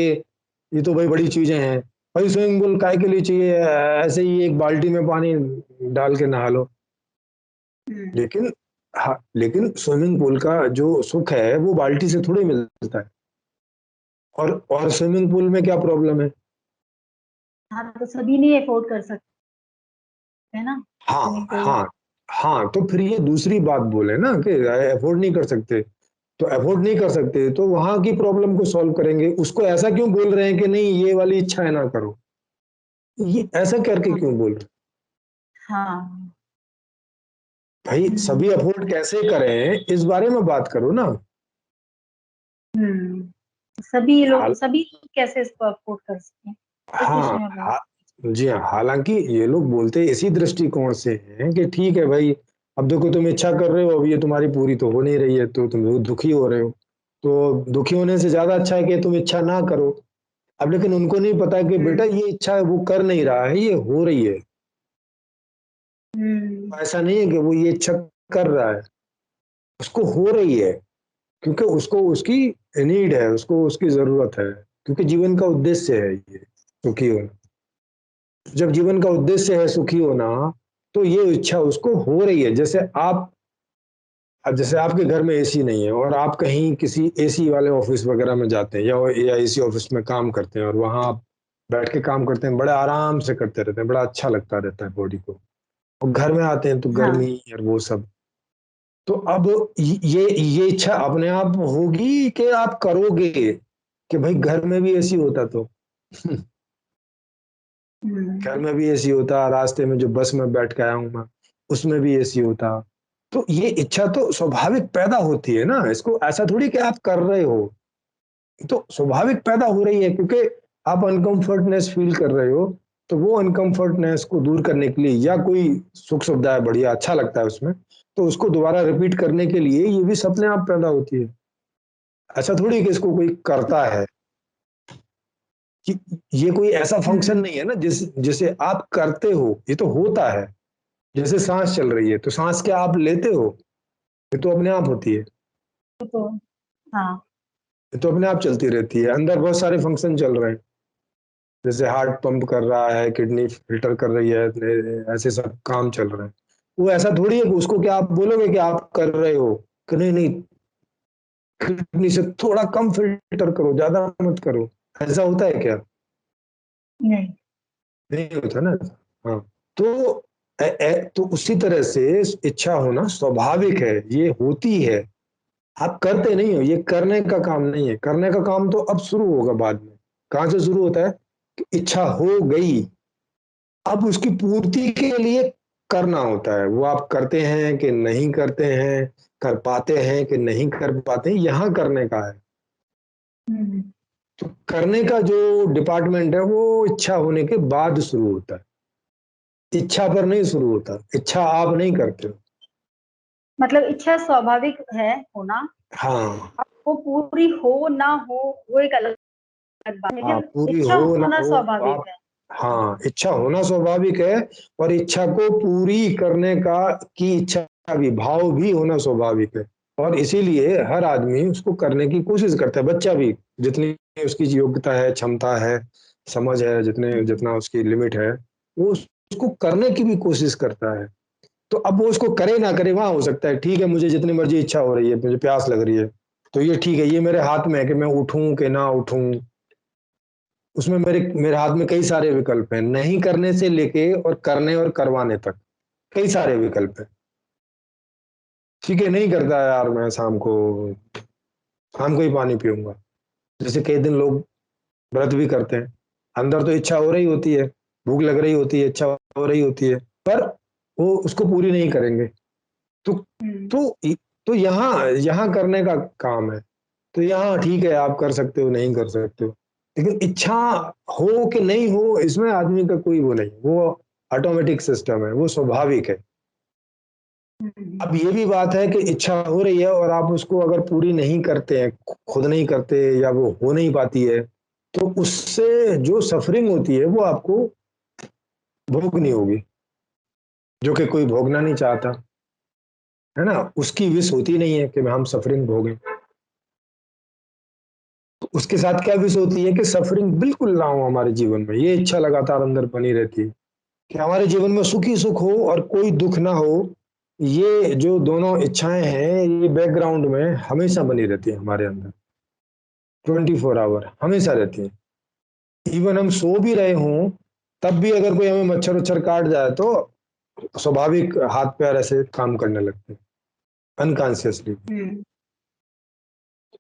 S2: ये तो भाई बड़ी चीज़ें हैं। भाई स्विमिंग पूल काहे के लिए चाहिए? ऐसे ही एक बाल्टी में पानी डाल के नहा लो।
S1: हुँ,
S2: लेकिन हाँ, लेकिन स्विमिंग पूल का जो सुख है वो बाल्टी से थोड़ी मिलता है। और स्विमिंग पूल में क्या प्रॉब्लम है?
S1: हाँ, तो सभी नहीं अफ़ोर्ड कर सकते हैं ना
S2: हाँ,
S1: स्विमिंग पूल।
S2: हाँ, हाँ, तो फिर ये दूसरी बात बोले ना कि अफ़ोर्ड नहीं कर सकते। तो अफ़ोर्ड नहीं कर सकते तो वहाँ की प्रॉब्लम को सॉल्व करेंगे। उसको ऐसा क्यों बोल रहे हैं कि नहीं ये वाली इच्छाएँ ना करो? ये ऐसा करके
S1: हाँ,
S2: क्यों बोल रहे हैं?
S1: हाँ।
S2: भाई
S1: हुँ,
S2: सभी अफ़ोर्ड कैसे करें इस बारे में बात करो ना।
S1: हुँ।
S2: हाल
S1: सभी लोग कैसे इसको अफ़ोर्ड कर सकते हैं? इस विषय
S2: हाँ,
S1: में बात।
S2: हा जी हाँ, हालाँकि ये लोग बोलते इसी दृष्टिकोण से हैं कि ठीक है भाई, अब देखो तुम इच्छा कर रहे हो, अब ये तुम्हारी पूरी तो हो नहीं रही है, तो तुम लोग दुखी हो रहे हो। तो दुखी होने से ज़्यादा अच्छा है कि तुम इच्छा ना करो। अब लेकिन उनको नहीं पता कि बेटा
S1: हुँ,
S2: ये इच्छा है वो कर नहीं रहा है, ये हो रही है।
S1: हुँ,
S2: ऐसा नहीं है कि वो ये इच्छा कर रहा है, उसको हो रही है, क्योंकि उसको उसकी नीड है, उसको उसकी ज़रूरत है, क्योंकि जीवन का उद्देश्य है ये, दुखी होना। जब जीवन का उद्देश्य है सुखी होना, तो ये इच्छा उसको हो रही है। जैसे आप, अब जैसे आपके घर में एसी नहीं है और आप कहीं किसी एसी वाले ऑफिस वगैरह में जाते हैं, या एसी ऑफिस में काम करते हैं, और वहां आप बैठ के काम करते हैं, बड़े आराम से करते रहते हैं, बड़ा अच्छा लगता रहता है बॉडी को। और घर में आते हैं तो
S1: हाँ,
S2: गर्मी और वो सब। तो अब ये इच्छा अपने आप होगी कि आप करोगे कि भाई घर में भी एसी होता तो घर
S1: हम्म,
S2: में भी एसी होता, रास्ते में जो बस में बैठ के आया हूं मैं उसमें भी एसी होता। तो ये इच्छा तो स्वाभाविक पैदा होती है ना, इसको ऐसा थोड़ी कि आप कर रहे हो। तो स्वाभाविक पैदा हो रही है क्योंकि आप अनकंफर्टनेस फील कर रहे हो। तो वो अनकंफर्टनेस को दूर करने के लिए, या कोई सुख सुविधा है बढ़िया अच्छा लगता है उसमें, तो उसको दोबारा रिपीट करने के लिए ये भी अपने आप पैदा होती है। ऐसा थोड़ी कि इसको कोई करता है, कि ये कोई ऐसा फंक्शन
S1: हम्म,
S2: नहीं है ना जिसे आप करते हो, ये तो होता है। जैसे सांस चल रही है तो सांस क्या आप लेते हो? ये तो अपने आप होती है।
S1: तो हाँ।
S2: ये तो अपने आप चलती रहती है। अंदर बहुत सारे फंक्शन चल रहे हैं, जैसे हार्ट पंप कर रहा है, किडनी फिल्टर कर रही है, ऐसे सब काम चल रहे हैं। वो ऐसा थोड़ी है कि उसको क्या आप बोलोगे कि आप कर रहे हो कि नहीं नहीं, किडनी से थोड़ा कम फिल्टर करो, ज्यादा मत करो। ऐसा होता है क्या?
S1: नहीं।
S2: नहीं होता ना। हाँ। तो तो उसी तरह से इच्छा होना स्वाभाविक है, ये होती है। आप करते नहीं हो, ये करने का काम नहीं है। करने का काम तो अब शुरू होगा बाद में। कहां से शुरू होता है? कि इच्छा हो गई, अब उसकी पूर्ति के लिए करना होता है। वो आप करते हैं कि नहीं करते हैं, कर पाते हैं कि नहीं कर पाते हैं, यहां करने का है।
S1: हम्म,
S2: तो करने का जो डिपार्टमेंट है वो इच्छा होने के बाद शुरू होता है, इच्छा पर नहीं शुरू होता। इच्छा आप नहीं करते हो।
S1: मतलब इच्छा स्वाभाविक है होना।
S2: हाँ।
S1: अब वो पूरी हो ना हो वो एक अलग बात है,
S2: हाँ,
S1: लेकिन
S2: पूरी
S1: इच्छा
S2: हो ना
S1: होना
S2: हो
S1: स्वाभाविक
S2: आप,
S1: है।
S2: हाँ, इच्छा होना स्वाभाविक है। और इच्छा को पूरी करने का, की इच्छा भी, भाव भी होना स्वाभाविक है। और इसीलिए हर आदमी उसको करने की कोशिश करता है, बच्चा भी। जितनी उसकी योग्यता है, क्षमता है, समझ है, जितने
S1: हम्म,
S2: जितना उसकी लिमिट है, वो उसको करने की भी कोशिश करता है। तो अब वो उसको करे ना करे, वहां हो सकता है ठीक है, मुझे जितनी मर्जी इच्छा हो रही है, मुझे प्यास लग रही है, तो ये ठीक है, ये मेरे हाथ में है कि मैं उठूं कि ना उठूं। उसमें मेरे मेरे हाथ में कई सारे विकल्प हैं, नहीं करने से लेके और करने और करवाने तक कई सारे विकल्प हैं। ठीक है, नहीं करता यार, मैं शाम को ही पानी पीऊंगा। जैसे कई दिन लोग व्रत भी करते हैं, अंदर तो इच्छा हो रही होती है, भूख लग रही होती है, इच्छा हो रही होती है, पर वो उसको पूरी नहीं करेंगे। तो
S1: हम्म,
S2: तो तो यहाँ यहाँ करने का काम है। तो यहाँ ठीक है, आप कर सकते हो, नहीं कर सकते हो, लेकिन इच्छा हो कि नहीं हो, इसमें आदमी का कोई वो नहीं, वो ऑटोमेटिक सिस्टम है, वो स्वाभाविक है।
S1: हम्म,
S2: अब ये भी बात है कि इच्छा हो रही है और आप उसको अगर पूरी नहीं करते हैं, खुद नहीं करते, या वो हो नहीं पाती है, तो उससे जो सफरिंग होती है वो आपको भोगनी होगी, जो कि कोई भोगना नहीं चाहता, है ना। उसकी विश होती नहीं है कि हम सफरिंग भोगें। तो उसके साथ क्या विश होती है कि सफरिंग बिल्कुल ना हो हमारे जीवन में। ये इच्छा लगातार अंदर बनी रहती है कि हमारे जीवन में सुखी सुख हो और कोई दुख ना हो। ये जो दोनों इच्छाएं हैं, ये बैकग्राउंड में हमेशा बनी रहती है हमारे अंदर, 24 आवर हमेशा रहती है। इवन हम सो भी रहे हों, तब भी अगर कोई हमें मच्छर उच्छर काट जाए तो स्वाभाविक हाथ पैर ऐसे काम करने लगते हैं, अनकॉन्शियसली।
S1: हम्म,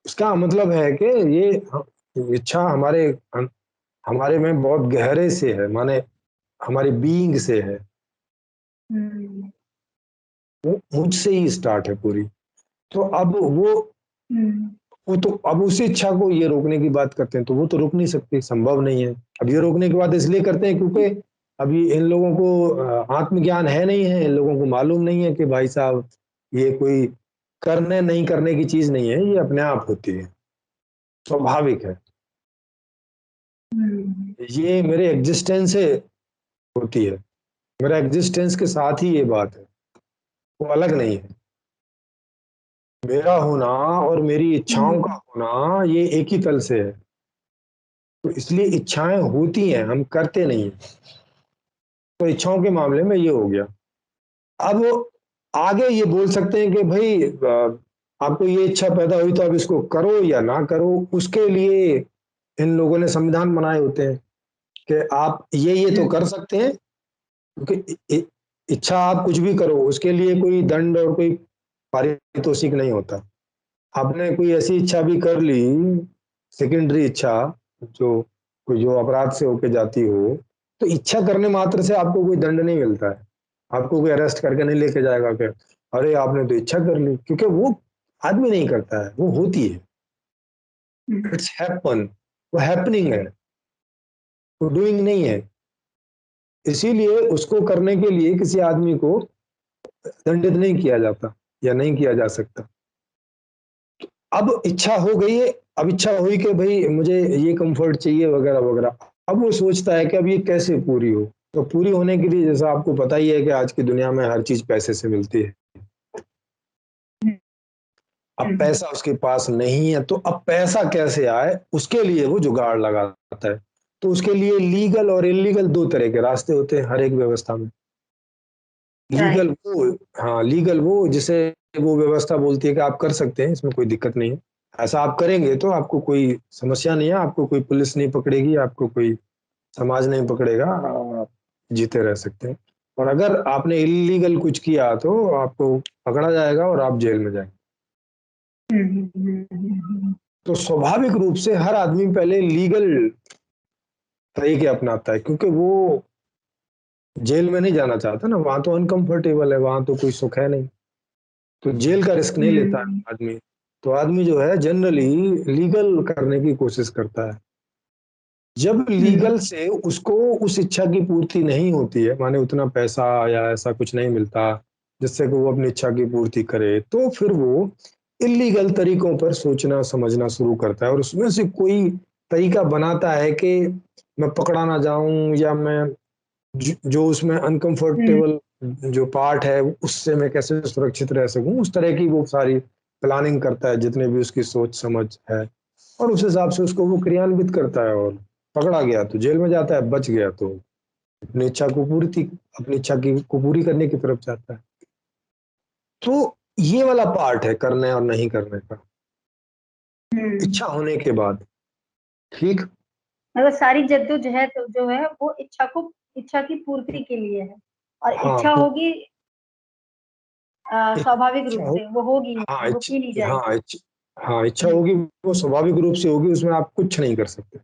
S2: इसका मतलब है कि ये इच्छा हमारे में बहुत गहरे से है, माने हमारी बीइंग से है।
S1: हम्म,
S2: वो मुझसे ही स्टार्ट है पूरी। तो अब
S1: हम्म,
S2: वो तो अब उस इच्छा को ये रोकने की बात करते हैं, तो वो तो रुक नहीं सकती, संभव नहीं है। अब ये रोकने की बात इसलिए करते हैं क्योंकि अभी इन लोगों को आत्मज्ञान है नहीं है, इन लोगों को मालूम नहीं है कि भाई साहब, ये कोई करने नहीं करने की चीज नहीं है, ये अपने आप होती है, स्वाभाविक है।
S1: हम्म,
S2: ये मेरे एग्जिस्टेंस से होती है, मेरा एग्जिस्टेंस के साथ ही ये बात है, वो अलग नहीं है। मेरा होना और मेरी इच्छाओं का
S1: हम्म,
S2: होना ये एक ही तल से है। तो इसलिए इच्छाएं होती हैं, हम करते नहीं हैं। तो इच्छाओं के मामले में ये हो गया। अब आगे ये बोल सकते हैं कि भाई आपको ये इच्छा पैदा हुई तो अब इसको करो या ना करो, उसके लिए इन लोगों ने संविधान बनाए होते हैं कि आप ये तो कर सकते हैं, क्योंकि इच्छा आप कुछ भी करो उसके लिए कोई दंड और कोई पारितोषिक नहीं होता। आपने कोई ऐसी इच्छा भी कर ली, सेकेंडरी इच्छा, जो कोई जो अपराध से होके जाती हो, तो इच्छा करने मात्र से आपको कोई दंड नहीं मिलता है, आपको कोई अरेस्ट करके नहीं लेके जाएगा कि अरे आपने तो इच्छा कर ली, क्योंकि वो आदमी नहीं करता है, वो होती है, इट्स हैपन, वो हैपनिंग है, वो डूइंग नहीं है। इसीलिए उसको करने के लिए किसी आदमी को दंडित नहीं किया जाता या नहीं किया जा सकता। अब इच्छा हो गई है, अब इच्छा हुई कि भाई मुझे ये कंफर्ट चाहिए वगैरह वगैरह, अब वो सोचता है कि अब ये कैसे पूरी हो। तो पूरी होने के लिए, जैसा आपको पता ही है कि आज की दुनिया में हर चीज पैसे से मिलती है। अब पैसा उसके पास नहीं है, तो अब पैसा कैसे आए उसके लिए वो जुगाड़ लगाता है। तो उसके लिए लीगल और इलीगल दो तरह के रास्ते होते हैं हर एक व्यवस्था में। Legal
S1: right.
S2: वो, हाँ लीगल वो जिसे वो व्यवस्था बोलती है कि आप कर सकते हैं, इसमें कोई दिक्कत नहीं है, ऐसा आप करेंगे तो आपको कोई समस्या नहीं है, आपको कोई पुलिस नहीं पकड़ेगी, आपको कोई समाज नहीं पकड़ेगा, आप जीते रह सकते हैं। और अगर आपने इलीगल कुछ किया तो आपको पकड़ा जाएगा और आप जेल में जाएंगे। तो स्वाभाविक रूप से हर आदमी पहले लीगल तरीके अपनाता है, क्योंकि वो जेल में नहीं जाना चाहता ना, वहां तो अनकंफर्टेबल है, वहां तो कोई सुख है नहीं, तो जेल का रिस्क नहीं लेता है आदमी। तो आदमी जो है जनरली लीगल करने की कोशिश करता है। जब लीगल से उसको उस इच्छा की पूर्ति नहीं होती है, माने उतना पैसा या ऐसा कुछ नहीं मिलता जिससे कि वो अपनी इच्छा की पूर्ति करे, तो फिर वो इलीगल तरीकों पर सोचना समझना शुरू करता है, और उसमें से कोई तरीका बनाता है कि मैं पकड़ा ना जाऊं, या मैं जो उसमें अनकंफर्टेबल जो पार्ट है उससे मैं कैसे सुरक्षित रह सकूं, उस तरह की वो सारी प्लानिंग करता है, जितने भी उसकी सोच समझ है, और उस हिसाब से उसको वो क्रियान्वित करता है। और पकड़ा गया तो जेल में जाता है, बच गया तो अपनी इच्छा को पूर्ति अपनी इच्छा की को पूरी करने की तरफ जाता है। तो ये वाला पार्ट है करने और नहीं करने का, इच्छा होने के बाद। ठीक।
S1: मतलब सारी जद्दोजहद जो है वो इच्छा की पूर्ति के लिए है, और
S2: हाँ
S1: इच्छा होगी स्वाभाविक
S2: इच्छा
S1: रूप
S2: हो,
S1: से वो होगी,
S2: हाँ
S1: रुक ही नहीं जाएगी।
S2: हाँ इच्छा होगी, वो स्वाभाविक रूप से होगी, उसमें आप कुछ नहीं कर सकते,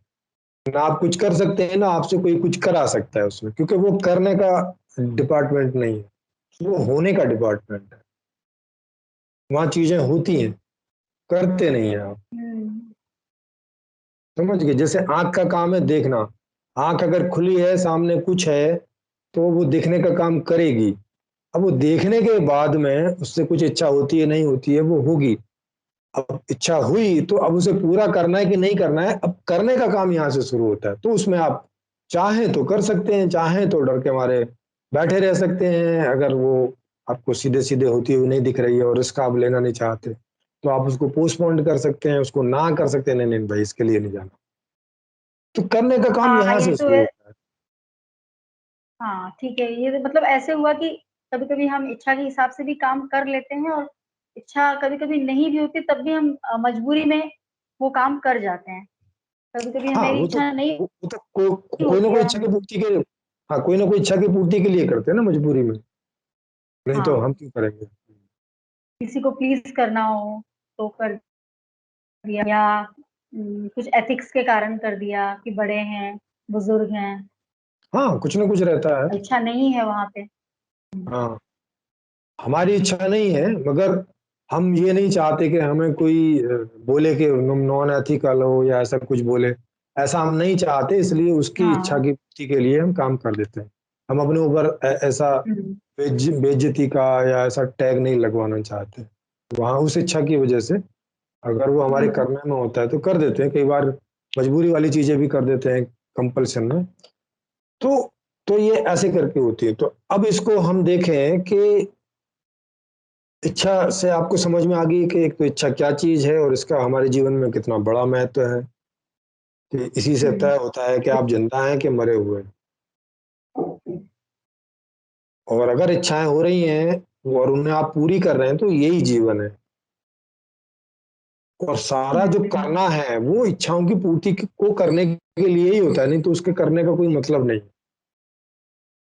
S2: ना आप कुछ कर सकते हैं ना आपसे कोई कुछ करा सकता है उसमें, क्योंकि वो करने का डिपार्टमेंट नहीं है, वो होने का डिपार्टमेंट है। वहां चीजें होती हैं, करते नहीं है आप।
S1: हम्म।
S2: समझ गए? जैसे आंख का काम है देखना, आंख अगर खुली है सामने कुछ है तो वो देखने का काम करेगी। अब वो देखने के बाद में उससे कुछ इच्छा होती है नहीं होती है, वो होगी। अब इच्छा हुई तो अब उसे पूरा करना है कि नहीं करना है, अब करने का काम यहाँ से शुरू होता है। तो उसमें आप चाहें तो कर सकते हैं, चाहें तो डर के मारे बैठे रह सकते हैं, अगर वो आपको सीधे सीधे होती हुई नहीं दिख रही है और रिस्क आप लेना नहीं चाहते, तो आप उसको पोस्टपोन कर सकते हैं, उसको ना कर सकते हैं, नहीं नहीं भाई इसके लिए नहीं जाना। तो करने का काम
S1: हाँ
S2: यहाँ
S1: ये
S2: से
S1: तो
S2: शुरू
S1: है।
S2: होता है।
S1: हाँ ठीक है, ये तो मतलब ऐसे हुआ कि कभी कभी हम इच्छा के हिसाब से भी काम कर लेते हैं, और इच्छा कभी कभी नहीं भी होती तब भी हम मजबूरी में वो काम कर जाते हैं। कभी कभी
S2: हाँ
S1: हमारी इच्छा नहीं
S2: वो तो कोई ना
S1: होती
S2: कोई
S1: है
S2: इच्छा की
S1: हम।
S2: पूर्ति के, हाँ कोई ना कोई इच्छा की पूर्ति के लिए करते हैं ना मजबूरी में, नहीं तो हम
S1: हाँ,
S2: क्यों करेंगे।
S1: किसी को प्लीज करना हो तो कर दिया, या कुछ एथिक्स के कारण कर दिया कि बड़े हैं, बुजुर्ग हैं,
S2: हाँ कुछ ना कुछ रहता है।
S1: इच्छा नहीं है वहां पे।
S2: हाँ हमारी इच्छा नहीं है, मगर हम ये नहीं चाहते कि हमें कोई बोले कि नॉन एथिकल हो या ऐसा कुछ बोले, ऐसा हम नहीं चाहते, इसलिए उसकी इच्छा
S1: हाँ।
S2: की पूर्ति के लिए हम काम कर देते हैं। हम अपने ऊपर ऐसा
S1: हम्म।
S2: बेइज्जती का या ऐसा टैग नहीं लगवाना चाहते। वहां उस इच्छा की वजह से अगर वो हमारे
S1: हम्म।
S2: करने में होता है तो कर देते हैं, कई बार मजबूरी वाली चीजें भी कर देते हैं कंपल्सन में। तो ये ऐसे करके होती है। तो अब इसको हम देखें कि इच्छा से आपको समझ में आ गई कि एक तो इच्छा क्या चीज है और इसका हमारे जीवन में कितना बड़ा महत्व है, कि इसी से
S1: हम्म।
S2: तय होता है कि आप जिंदा हैं कि मरे हुए हैं। और अगर इच्छाएं हो रही हैं और उन्हें आप पूरी कर रहे हैं तो यही जीवन है। और सारा जो
S1: हम्म,
S2: करना है वो इच्छाओं की पूर्ति को करने के लिए ही होता है, नहीं तो उसके करने का कोई मतलब नहीं।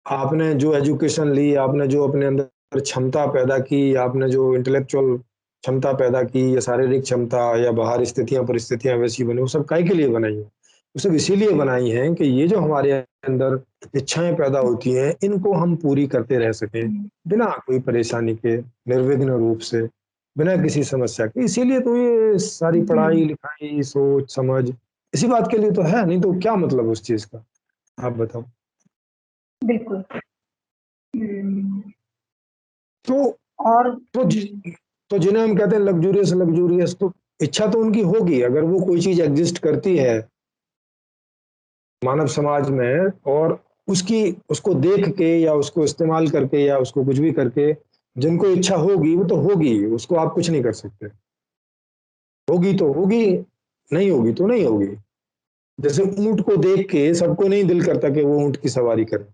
S2: आपने जो एजुकेशन ली, आपने जो अपने अंदर क्षमता पैदा की, आपने जो इंटेलेक्चुअल क्षमता पैदा की या शारीरिक क्षमता या बाहर स्थितियां परिस्थितियां वैसी बनी, वो सब काहे के लिए बनाई है? वो सब इसीलिए बनाई हैं कि ये जो हमारे अंदर इच्छाएं पैदा होती हैं इनको हम पूरी करते रह सकें
S1: हम्म,
S2: बिना कोई परेशानी के, निर्विघ्न रूप से, बिना किसी समस्या के। इसीलिए तो ये सारी पढ़ाई
S1: हम्म,
S2: लिखाई सोच समझ इसी बात के लिए तो है, नहीं तो क्या मतलब उस चीज का? आप बताओ।
S1: बिल्कुल। हम्म,
S2: तो
S1: और
S2: तो तो जिन्हें हम कहते हैं लग्जूरियस लग्जूरियस, तो इच्छा तो उनकी होगी अगर वो कोई चीज एग्जिस्ट करती है मानव समाज में, और उसकी उसको देख के या उसको इस्तेमाल करके या उसको कुछ भी करके जिनको इच्छा होगी वो तो होगी, उसको आप कुछ नहीं कर सकते। होगी तो होगी, नहीं होगी तो नहीं होगी। जैसे ऊंट को देख के सबको नहीं दिल करता कि वो ऊंट की सवारी करे,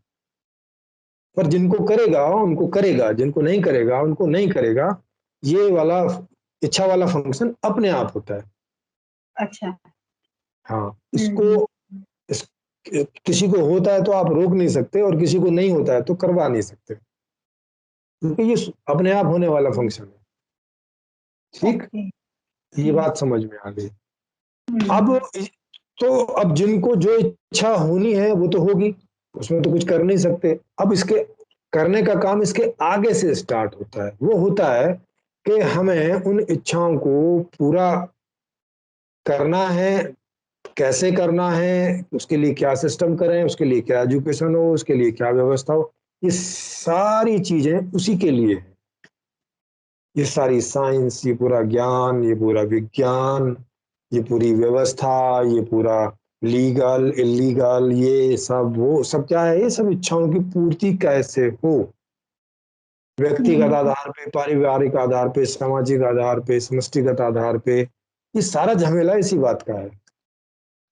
S2: पर जिनको करेगा उनको करेगा, जिनको नहीं करेगा उनको नहीं करेगा। ये वाला इच्छा वाला फंक्शन अपने आप होता है।
S1: अच्छा।
S2: हाँ, इसको
S1: हम्म,
S2: इस किसी को होता है तो आप रोक नहीं सकते और किसी को नहीं होता है तो करवा नहीं सकते, क्योंकि ये अपने आप होने वाला फंक्शन है। ठीक,
S1: ओके।
S2: ये बात समझ में आ गई। अब
S1: हम्म,
S2: तो अब जिनको जो इच्छा होनी है वो तो होगी, उसमें तो कुछ कर नहीं सकते। अब इसके करने का काम इसके आगे से स्टार्ट होता है, वो होता है कि हमें उन इच्छाओं को पूरा करना है। कैसे करना है, उसके लिए क्या सिस्टम करें, उसके लिए क्या एजुकेशन हो, उसके लिए क्या व्यवस्था हो, ये सारी चीजें उसी के लिए है। ये सारी साइंस, ये पूरा ज्ञान, ये पूरा विज्ञान, ये पूरी व्यवस्था, ये पूरा लीगल इलीगल, ये सब वो सब क्या है? ये सब इच्छाओं की पूर्ति कैसे हो, व्यक्तिगत
S1: हम्म,
S2: आधार पे, पारिवारिक आधार पे, सामाजिक आधार पे, समष्टिगत आधार पे, ये सारा झमेला इसी बात का है।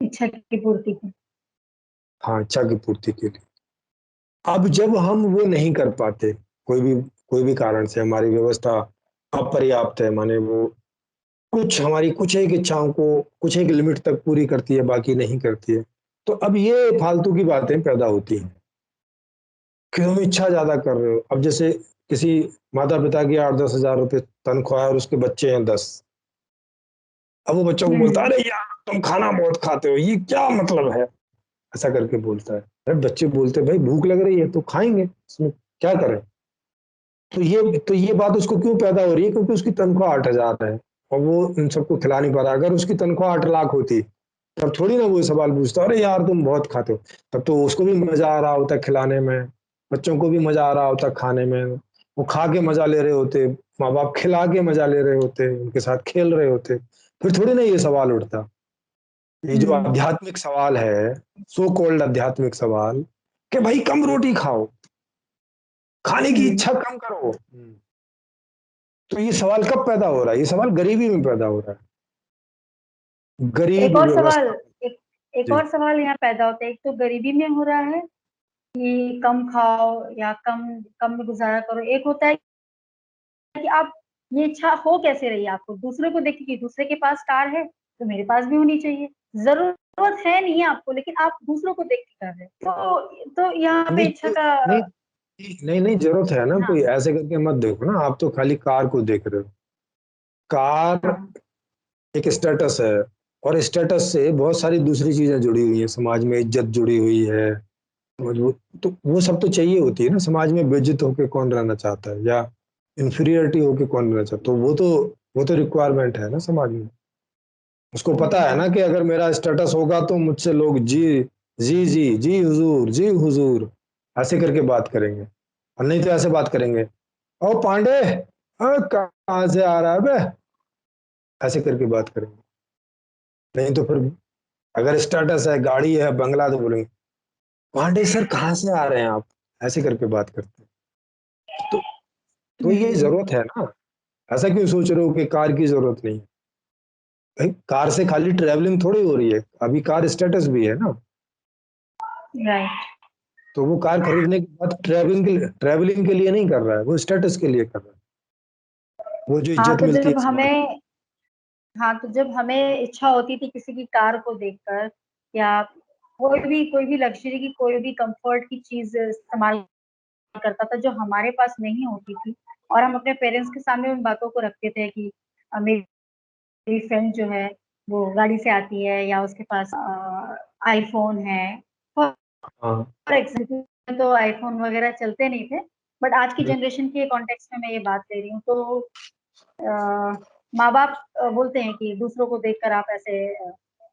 S1: इच्छा की पूर्ति की।
S2: हाँ, इच्छा की पूर्ति के लिए। अब जब हम वो नहीं कर पाते, कोई भी कारण से हमारी व्यवस्था अपर्याप्त है, माने वो कुछ हमारी कुछ एक इच्छाओं को कुछ एक लिमिट तक पूरी करती है बाकी नहीं करती है, तो अब ये फालतू की बातें पैदा होती हैं कि तुम इच्छा ज्यादा कर रहे हो। अब जैसे किसी माता पिता की 8-10 हजार रुपए तनख्वाह है और उसके बच्चे हैं 10। अब वो बच्चों को बोलता है
S1: हम्म,
S2: अरे यार तुम खाना बहुत खाते हो, ये क्या मतलब है? ऐसा करके बोलता है। अरे बच्चे बोलते हैं भाई भूख लग रही है तो खाएंगे, इसमें क्या करें? तो ये बात उसको क्यों पैदा हो रही है? क्योंकि उसकी तनख्वाह 8 हजार है और वो इन सबको खिला नहीं पा रहा। अगर उसकी तनख्वाह 8 लाख होती तब थोड़ी ना वो सवाल पूछता अरे यार तुम बहुत खाते हो। तब तो उसको भी मजा आ रहा होता खिलाने में, बच्चों को भी मजा आ रहा होता खाने में, वो खा के मजा ले रहे होते, माँ बाप खिला के मजा ले रहे होते, उनके साथ खेल रहे होते, फिर थोड़ी ना ये सवाल उठता। ये जो
S1: हम्म,
S2: आध्यात्मिक सवाल है, सो कॉल्ड आध्यात्मिक सवाल, कि भाई कम रोटी खाओ, खाने की
S1: हम्म।
S2: इच्छा कम करो। तो ये सवाल कब पैदा हो रहा है? ये सवाल गरीबी में पैदा हो रहा है,
S1: एक
S2: गरीब
S1: और सवाल
S2: व्यवस्था।
S1: एक एक
S2: जी,
S1: और सवाल यहाँ पैदा होता है। एक तो गरीबी में हो रहा है कि कम खाओ या कम कम में गुजारा करो। एक होता है कि आप ये इच्छा हो कैसे रही है आपको दूसरे को देख के, दूसरे के पास कार है तो मेरे पास भी होनी चाहिए। जरूरत है नहीं है आपको, लेकिन आप दूसरों को देख के कर रहे हो। तो यहाँ पे
S2: नहीं
S1: इच्छा का।
S2: नहीं नहीं नहीं, जरूरत है ना,
S1: हाँ,
S2: कोई ऐसे करके मत देखो ना, आप तो खाली कार को देख रहे हो। कार
S1: हाँ।
S2: एक स्टेटस है, और स्टेटस से बहुत सारी दूसरी चीजें जुड़ी हुई हैं, समाज में इज्जत जुड़ी हुई है, मजबूत, तो वो सब तो चाहिए होती है ना। समाज में बेइज्जत होके कौन रहना चाहता है, या इंफीरियरिटी होके कौन रहना चाहता है? तो वो तो रिक्वायरमेंट है ना समाज में। उसको पता है ना कि अगर मेरा स्टेटस होगा तो मुझसे लोग जी जी जी जी हुजूर, जी हुजूर ऐसे करके बात करेंगे, और नहीं तो ऐसे बात करेंगे, ओ पांडे, कहाँ से आ रहा है बे, ऐसे करके बात करेंगे। नहीं तो फिर अगर स्टेटस है, गाड़ी है, बंगला, तो बोलेंगे पांडे सर कहाँ से आ रहे हैं आप, ऐसे करके बात करते हैं। तो ये
S1: हम्म,
S2: जरूरत है ना। ऐसा क्यों सोच रहे हो कि कार की जरूरत नहीं है? भाई कार से खाली ट्रेवलिंग थोड़ी हो रही है, अभी कार स्टेटस भी है ना।
S1: राइट।
S2: तो वो कार खरीदने के बाद ट्रैवलिंग के लिए नहीं कर रहा है, वो स्टेटस के लिए कर रहा है। वो जो
S1: हाँ,
S2: इज्जत
S1: तो
S2: मिलती है
S1: जब
S2: समाज में।
S1: हमें हाँ, तो जब हमें इच्छा होती थी किसी की कार को देखकर, या कोई भी लग्ज़री की, कोई भी कम्फ़र्ट की चीज़ इस्तेमाल करता था जो हमारे पास नहीं होती थी, और हम अपने पेरेंट्स के सामने उन बातों को रखते थे कि मेरी फ्रेंड जो है वो गाड़ी से आती है, या उसके पास आईफ़ोन है। फॉर
S2: हाँ।
S1: एग्ज़ाम्पल तो आईफ़ोन वग़ैरह चलते नहीं थे, बट आज की जनरेशन के कॉन्टेक्स्ट में मैं ये बात ले रही हूँ। तो माँ-बाप बोलते हैं कि दूसरों को देखकर आप ऐसे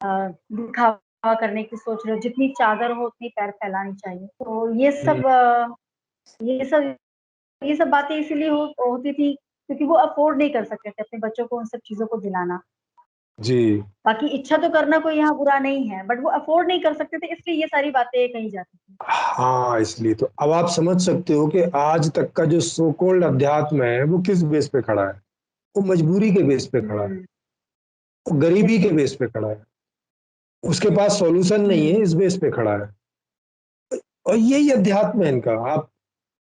S1: दिखावा करने की सोच रहे हो, जितनी चादर हो उतनी पैर फैलानी चाहिए। तो
S2: हम्म,
S1: ये सब ये सब बातें इसीलिए होती थी क्योंकि वो अफ़ोर्ड नहीं कर सकते थे अपने बच्चों को उन सब चीज़ों को दिलाना।
S2: जी।
S1: बाकी इच्छा तो करना कोई यहाँ बुरा नहीं है, बट वो अफ़ोर्ड नहीं कर सकते थे, इसलिए ये सारी बातें कही जाती थी।
S2: हाँ, इसलिए तो अब आप समझ सकते हो कि आज तक का जो सो कॉल्ड अध्यात्म है वो किस बेस पे खड़ा है। वो मजबूरी के बेस पे खड़ा है,
S1: हुँ,
S2: वो गरीबी के
S1: बिल्कुल।
S2: बेस पे खड़ा है, उसके पास सॉल्यूशन नहीं है,
S1: हुँ,
S2: इस बेस पे खड़ा है। और यही अध्यात्म है इनका। आप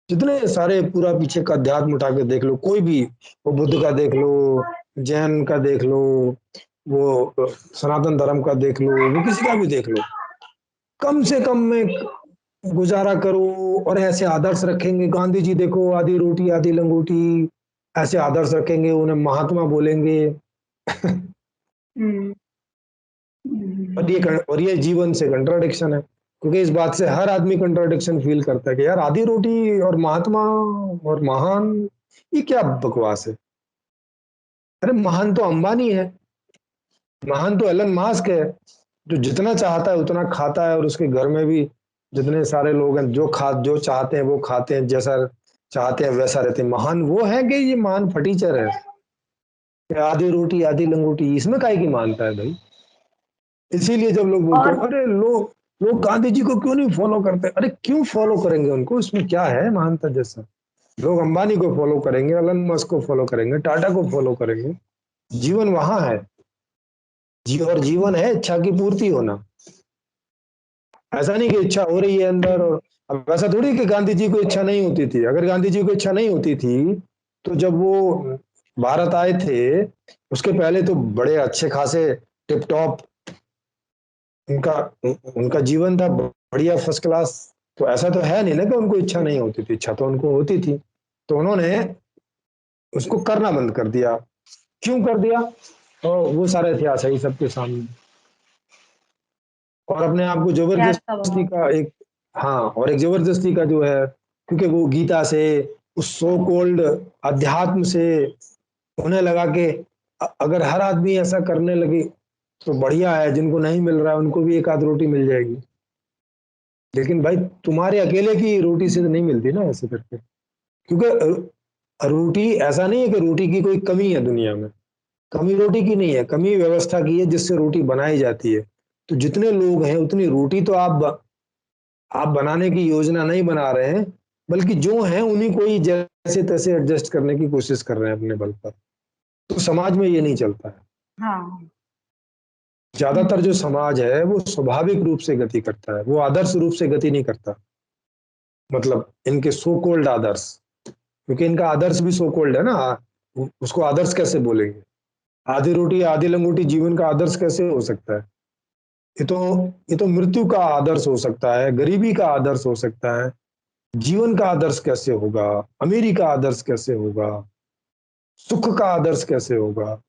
S2: जितने सारे पूरा पीछे का अध्यात्म उठा के देख लो, कोई भी, वो बुद्ध का देख लो, जैन का देख लो, वो सनातन धर्म का देख लो, वो किसी का भी देख लो, कम से कम में गुजारा करो। और ऐसे आदर्श रखेंगे, गांधी जी देखो, आधी रोटी आधी लंगोटी, ऐसे आदर्श रखेंगे, उन्हें महात्मा बोलेंगे।
S1: हुँ,
S2: और
S1: हुँ।
S2: ये जीवन से कंट्राडिक्शन है, क्योंकि इस बात से हर आदमी कंट्राडिक्शन फील करता है कि यार आधी रोटी और महात्मा और महान, ये क्या बकवास है। अरे महान तो अंबानी है, महान तो एलन मास्क है, जो जितना चाहता है उतना खाता है, और उसके घर में भी जितने सारे लोग हैं, जो चाहते हैं वो खाते हैं, जैसा चाहते हैं वैसा रहते हैं। महान वो है कि ये महान फटीचर है कि आधी रोटी आधी लंगोटी, इसमें काहे की मानता है भाई। इसीलिए जब लोग बोलते हैं
S1: और
S2: अरे लोग लोग गांधी जी को क्यों नहीं फॉलो करते, अरे क्यों फॉलो करेंगे उनको, इसमें क्या है महानता जैसा। लोग अंबानी को फॉलो करेंगे, एलन मस्क को फॉलो करेंगे, टाटा को फॉलो करेंगे। जीवन वहां है, और जीवन है इच्छा की पूर्ति होना। ऐसा नहीं कि इच्छा हो रही है अंदर, और अब ऐसा थोड़ी कि गांधी जी को इच्छा नहीं होती थी। अगर गांधी जी को इच्छा नहीं होती थी तो जब वो भारत आए थे, उसके पहले तो बड़े अच्छे खासे टिप टॉप उनका उनका जीवन था, बढ़िया फर्स्ट क्लास। तो ऐसा तो है नहीं ना कि उनको इच्छा नहीं होती थी, इच्छा तो उनको होती थी। तो उन्होंने उसको करना बंद कर दिया। क्यों कर दिया? तो वो सारा इतिहास है ही सबके सामने। और अपने आप को
S1: प्यास का
S2: जबरदस्ती
S1: बहाव।
S2: का एक, हाँ, और एक जबरदस्ती का जो है, क्योंकि वो गीता से, उस सो कोल्ड अध्यात्म से उन्हें लगा कि अगर हर आदमी ऐसा करने लगे तो बढ़िया है, जिनको नहीं मिल रहा है उनको भी एक आध रोटी मिल जाएगी। लेकिन भाई तुम्हारे अकेले की रोटी से तो नहीं मिलती ना ऐसे करके। क्योंकि रोटी ऐसा नहीं है कि रोटी की कोई कमी है दुनिया में। कमी रोटी की नहीं है, कमी व्यवस्था की है जिससे रोटी बनाई जाती है। तो जितने लोग हैं उतनी रोटी तो आप बनाने की योजना नहीं बना रहे हैं, बल्कि जो हैं उन्हीं को ही जैसे तैसे एडजस्ट करने की कोशिश कर रहे हैं अपने बल पर। तो समाज में ये नहीं चलता है।
S1: हाँ।
S2: ज्यादातर जो
S1: हुँ,
S2: समाज है वो स्वाभाविक रूप से गति करता है, वो आदर्श रूप से गति नहीं करता। मतलब इनके सो कोल्ड आदर्श, क्योंकि इनका आदर्श भी सो कोल्ड है ना, उसको आदर्श कैसे बोलेंगे? आधी रोटी आधी लंगोटी जीवन का आदर्श कैसे हो सकता है? ये तो ये तो मृत्यु का आदर्श हो सकता है, गरीबी का आदर्श हो सकता है। जीवन का आदर्श कैसे होगा? अमीरी का आदर्श कैसे होगा? सुख का आदर्श कैसे होगा?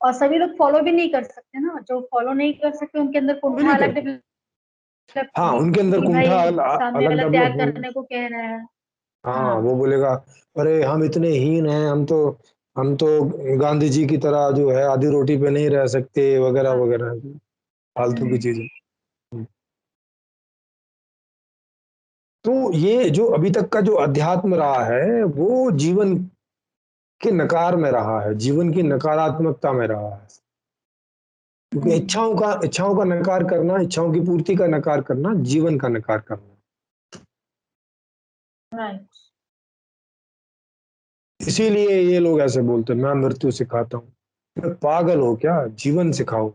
S1: और सभी लोग फ़ॉलो भी नहीं कर सकते ना, जो फ़ॉलो नहीं कर सकते उनके अंदर
S2: वो भी
S1: कुंठा
S2: नहीं
S1: अलग
S2: करते।
S1: डेवलप
S2: हाँ,
S1: होगी
S2: उनके अंदर
S1: कि
S2: कुंठा
S1: भाई सामने
S2: अलग
S1: वाला त्याग
S2: डेवलप होगी।
S1: करने को कह रहा है।
S2: हाँ,
S1: हाँ।
S2: वो बोलेगा अरे हम इतने हीन हैं, हम तो गांधी जी की तरह जो है आधी रोटी पे नहीं रह सकते, वगैरह
S1: हाँ।
S2: वगैरह, फालतू की
S1: हुँ।
S2: चीजें। तो ये जो अभी तक का जो अध्यात्म रहा है वो जीवन के नकार में रहा है, जीवन की नकारात्मकता में रहा है। क्योंकि
S1: हुँ।
S2: इच्छाओं का नकार करना, इच्छाओं की पूर्ति का नकार करना, जीवन का नकार करना।
S1: राइट।
S2: इसीलिए ये लोग ऐसे बोलते हैं मैं मृत्यु सिखाता हूँ। मैं पागल हो क्या? जीवन सिखाओ।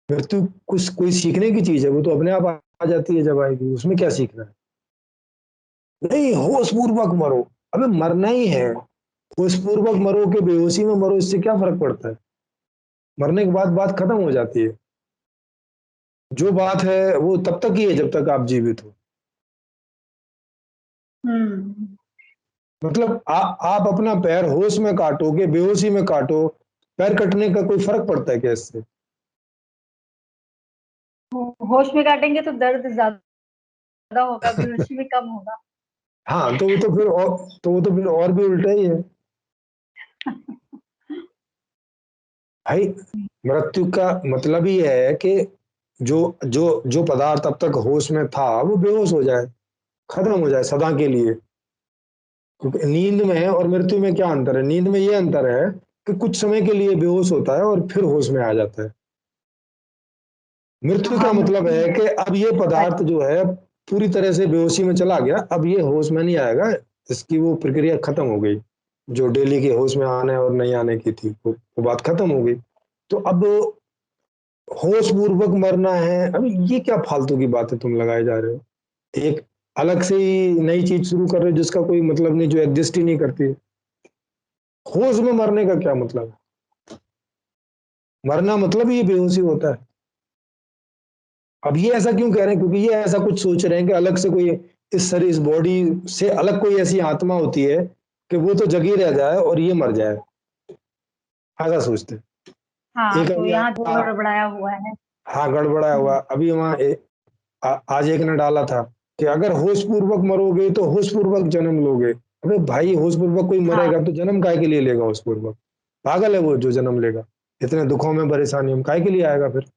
S2: मृत्यु कुछ कोई सीखने की चीज है, वो तो अपने आप आ जाती है जब आएगी, उसमें क्या सीखना है? नहीं, होश पूर्वक मरो। अबे मरना ही है, होश पूर्वक मरो के बेहोशी में मरो, इससे क्या फर्क पड़ता है? मरने के बाद बात खत्म हो जाती है। जो बात है वो तब तक ही है जब तक आप जीवित हो।
S1: हम्म।
S2: मतलब आप अपना पैर होश में काटोगे बेहोशी में काटो, पैर कटने का कोई फर्क पड़ता है क्या इससे?
S1: होश में काटेंगे तो दर्द ज्यादा होगा, बेहोशी में कम होगा।
S2: हाँ, तो फिर और भी उल्टा ही है भाई। मृत्यु का मतलब ही है कि जो जो जो पदार्थ अब तक होश में था वो बेहोश हो जाए, खत्म हो जाए सदा के लिए। क्योंकि नींद में और मृत्यु में क्या अंतर है? नींद में ये अंतर है कि कुछ समय के लिए बेहोश होता है और फिर होश में आ जाता है। मृत्यु
S1: हाँ,
S2: का मतलब
S1: मृत्यु
S2: है
S1: में
S2: कि अब ये पदार्थ
S1: बच-
S2: जो है पूरी तरह से बेहोशी में चला गया, अब ये होश में नहीं आएगा, इसकी वो प्रक्रिया खत्म हो गई। जो डेली के होश में आने और नहीं आने की थी वो बात खत्म हो गई। तो अब होश पूर्वक मरना है, अभी ये क्या फालतू की बातें तुम लगाए जा रहे हो? एक अलग से ही नई चीज शुरू कर रहे हो जिसका कोई मतलब नहीं, जो एग्जिस्ट ही नहीं करती है। होश में मरने का क्या मतलब है? मरना मतलब ही बेहोशी होता है। अब ये ऐसा क्यों कह रहे हैं? क्योंकि ये ऐसा कुछ सोच रहे हैं कि अलग से कोई इस शरीर इस बॉडी से अलग कोई ऐसी आत्मा होती है कि वो तो जगी रह जाए और ये मर जाए, ऐसा सोचते हैं।
S1: हाँ,
S2: एक
S1: तो
S2: अभी
S1: यहाँ जो गड़बड़ाया हुआ है।
S2: हाँ, गड़बड़ाया हुआ
S1: हम्म।
S2: अभी वहां आज एक ने डाला था कि अगर होश पूर्वक मरोगे तो होश पूर्वक जन्म लोगे। अबे भाई, होश पूर्वक कोई
S1: हाँ,
S2: मरेगा तो जन्म काय के लिए लेगा होश पूर्वक? पागल है वो जो जन्म लेगा। इतने दुखों में परेशानियों में काय के लिए आएगा फिर?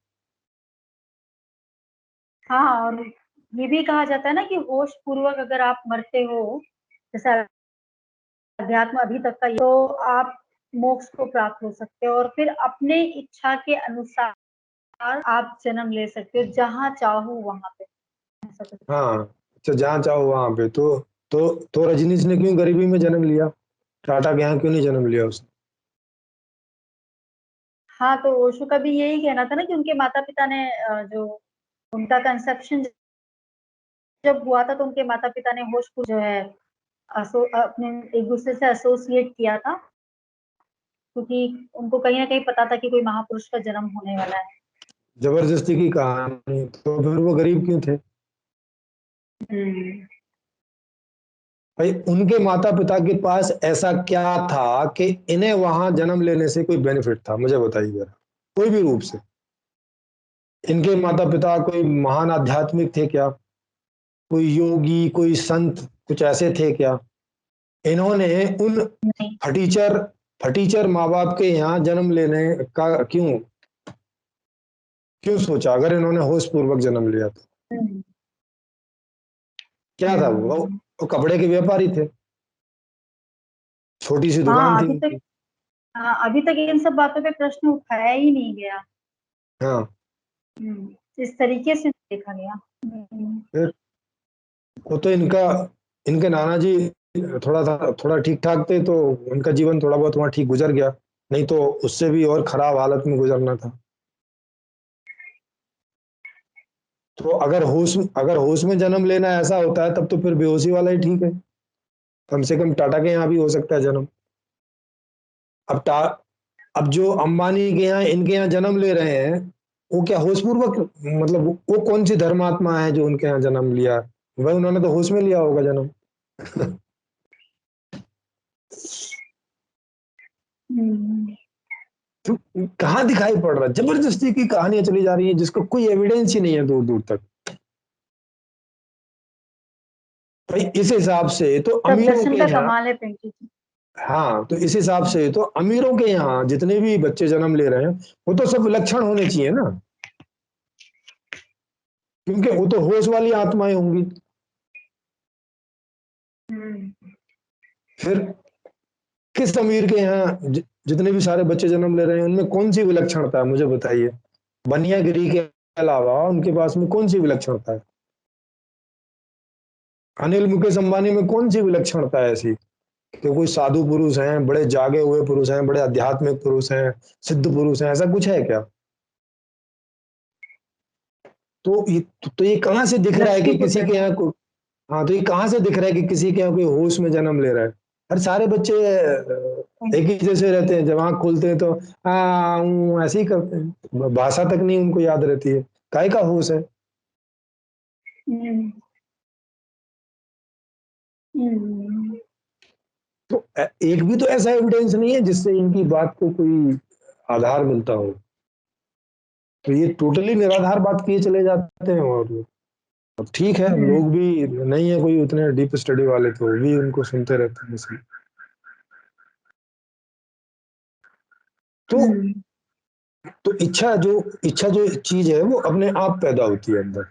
S1: हाँ, और ये भी कहा जाता है ना कि होश पूर्वक अगर आप मरते हो, जैसे अध्यात्म अभी तक का, तो आप मोक्ष को प्राप्त हो सकते हो और फिर अपने इच्छा के अनुसार आप जन्म ले सकते हो जहां चाहो वहां पे, ऐसा कुछ है।
S2: हाँ, अच्छा, जहाँ चाहो वहां पे तो रजनीश ने क्यों गरीबी में जन्म लिया? टाटा के यहाँ क्यों नहीं जन्म लिया उसने?
S1: हाँ, तो ओशो का भी यही कहना था ना कि उनके माता पिता ने जो उनका कंसेप्शन जब हुआ था तो उनके माता पिता ने होश को जो है अपने एक दूसरे से एसोसिएट किया था, क्योंकि उनको कहीं ना कहीं पता था कि कोई महापुरुष का जन्म होने वाला है।
S2: जबरदस्ती की कहानी, तो फिर वो गरीब क्यों थे?
S1: हम्म।
S2: भाई, उनके माता पिता के पास ऐसा क्या था कि इन्हें वहां जन्म लेने से कोई बेनिफिट था? मुझे बताइए जरा, कोई भी रूप से। इनके माता पिता कोई महान आध्यात्मिक थे क्या? कोई योगी, कोई संत, कुछ ऐसे थे क्या? इन्होंने उन
S1: नहीं।
S2: फटीचर फटीचर माँ बाप के यहाँ जन्म लेने का क्यों क्यों सोचा, अगर इन्होंने होश पूर्वक जन्म लिया तो?
S1: हम्म।
S2: क्या था
S1: हम्म।
S2: वो कपड़े के व्यापारी थे, छोटी सी दुकान
S1: हाँ,
S2: थी
S1: अभी तक,
S2: उनकी।
S1: हाँ, अभी तक इन सब बातों पे प्रश्न उठाया ही नहीं गया।
S2: हाँ,
S1: इस तरीके से देखा गया।
S2: फिर वो तो इनके नाना जी थोड़ा ठीक ठाक थे, तो उनका जीवन थोड़ा बहुत वहां ठीक गुजर गया, नहीं तो उससे भी और खराब हालत में गुजरना था। तो अगर होश में जन्म लेना ऐसा होता है तब तो फिर बेहोशी वाला ही ठीक है। कम से कम टाटा के यहाँ भी हो सकता है जन्म। अब टा अब जो अंबानी के यहाँ इनके यहाँ जन्म ले रहे हैं, वो क्या होश पूर्वक, मतलब वो कौन सी धर्मात्मा है जो उनके यहाँ जन्म लिया? भाई, उन्होंने तो होश में लिया होगा जन्म।
S1: हम्म।
S2: तो कहाँ दिखाई पड़ रहा है? जबरदस्ती की कहानियां चली जा रही हैं जिसको कोई एविडेंस ही नहीं है दूर दूर तक। भाई, इस हिसाब से तो
S1: सब
S2: अमीरों
S1: दर्शन
S2: के
S1: का
S2: यहाँ,
S1: कमाल है पिंकी जी।
S2: हाँ, तो इस हिसाब से तो अमीरों के यहाँ जितने भी बच्चे जन्म ले रहे हैं वो तो सब विलक्षण होने चाहिए ना, क्योंकि वो तो होश वाली आत्माएं होंगी।
S1: हम्म।
S2: फिर किस अमीर के यहाँ जितने भी सारे बच्चे जन्म ले रहे हैं उनमें कौन सी विलक्षणता है? मुझे बताइए। बनियागिरी के अलावा उनके पास में कौन सी विलक्षणता है? अनिल मुकेश अंबानी में कौन सी विलक्षणता है ऐसी कि कोई साधु पुरुष हैं, बड़े जागे हुए पुरुष हैं, बड़े आध्यात्मिक पुरुष हैं, सिद्ध पुरुष हैं, ऐसा कुछ है क्या? तो ये कहाँ से दिख रहा है कि किसी के
S1: लक्ष्मीपुर।
S2: यहाँ को, हाँ तो ये कहाँ से दिख रहा है कि किसी के यहाँ कोई होश में जन्म ले रहा है? अरे सारे बच्चे एक ही जैसे रहते हैं, जब आँख खोलते हैं तो ऐसे ही करते हैं, भाषा तक नहीं उनको याद रहती है, काय का होश है?
S1: हम्म, हम्म,
S2: तो एक भी तो ऐसा एविडेंस नहीं है जिससे इनकी बात को कोई आधार मिलता हो। तो ये टोटली निराधार बात किए चले जाते हैं। और अब ठीक है,
S1: हम्म,
S2: लोग भी नहीं है कोई उतने डीप स्टडी वाले, तो वो भी उनको सुनते रहते हैं इसलिए। तो
S1: हम्म,
S2: तो इच्छा जो चीज है वो अपने आप पैदा होती है अंदर।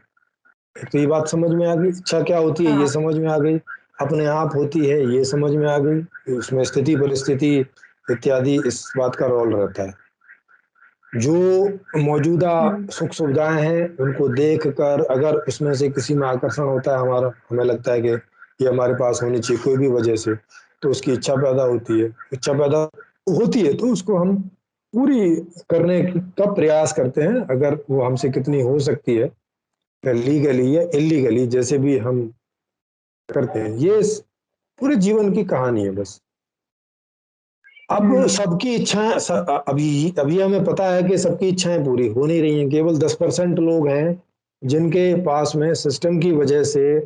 S2: एक तो ये बात समझ में आ गई, इच्छा क्या होती है ये
S1: हाँ,
S2: समझ में आ गई, अपने आप होती है ये समझ में आ गई, उसमें स्थिति परिस्थिति इत्यादि इस बात का रोल रहता है। जो मौजूदा
S1: हम्म,
S2: सुख सुविधाएं हैं उनको देख कर अगर उसमें से किसी में आकर्षण होता है हमारा, हमें लगता है कि ये हमारे पास होनी चाहिए कोई भी वजह से, तो उसकी इच्छा पैदा होती है। इच्छा पैदा होती है तो उसको हम पूरी करने का प्रयास करते हैं, अगर वो हमसे कितनी हो सकती है, लीगली या इलीगली जैसे भी हम करते हैं। ये पूरे जीवन की कहानी है बस। अब
S1: हम्म,
S2: सबकी इच्छाएं अभी अभी हमें पता है कि सबकी इच्छाएं पूरी हो नहीं रही हैं, केवल 10% लोग हैं जिनके पास में सिस्टम की वजह से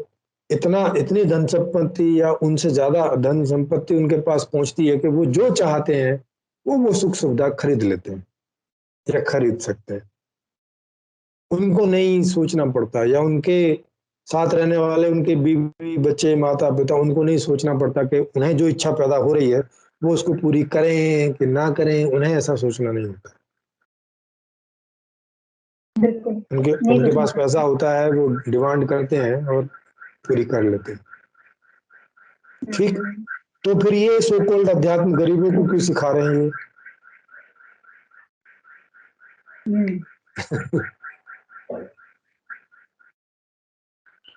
S2: इतनी धन संपत्ति या उनसे ज्यादा धन संपत्ति उनके पास पहुंचती है कि वो जो चाहते हैं वो सुख सुविधा खरीद लेते हैं या खरीद सकते हैं। उनको नहीं सोचना पड़ता, या उनके साथ रहने वाले उनके बीवी बच्चे माता पिता, उनको नहीं सोचना पड़ता कि उन्हें जो इच्छा पैदा हो रही है वो उसको पूरी करें कि ना करें, उन्हें ऐसा सोचना नहीं होता।
S1: बिल्कुल
S2: उनके
S1: नहीं
S2: उनके
S1: सोचना
S2: पास पैसा
S1: पड़ता।
S2: होता है, वो डिमांड करते हैं और पूरी कर लेते हैं। ठीक।
S1: हम्म,
S2: तो फिर ये सो कॉल्ड अध्यात्म गरीबों को क्यों सिखा रहे हैं ये?
S1: हम्म,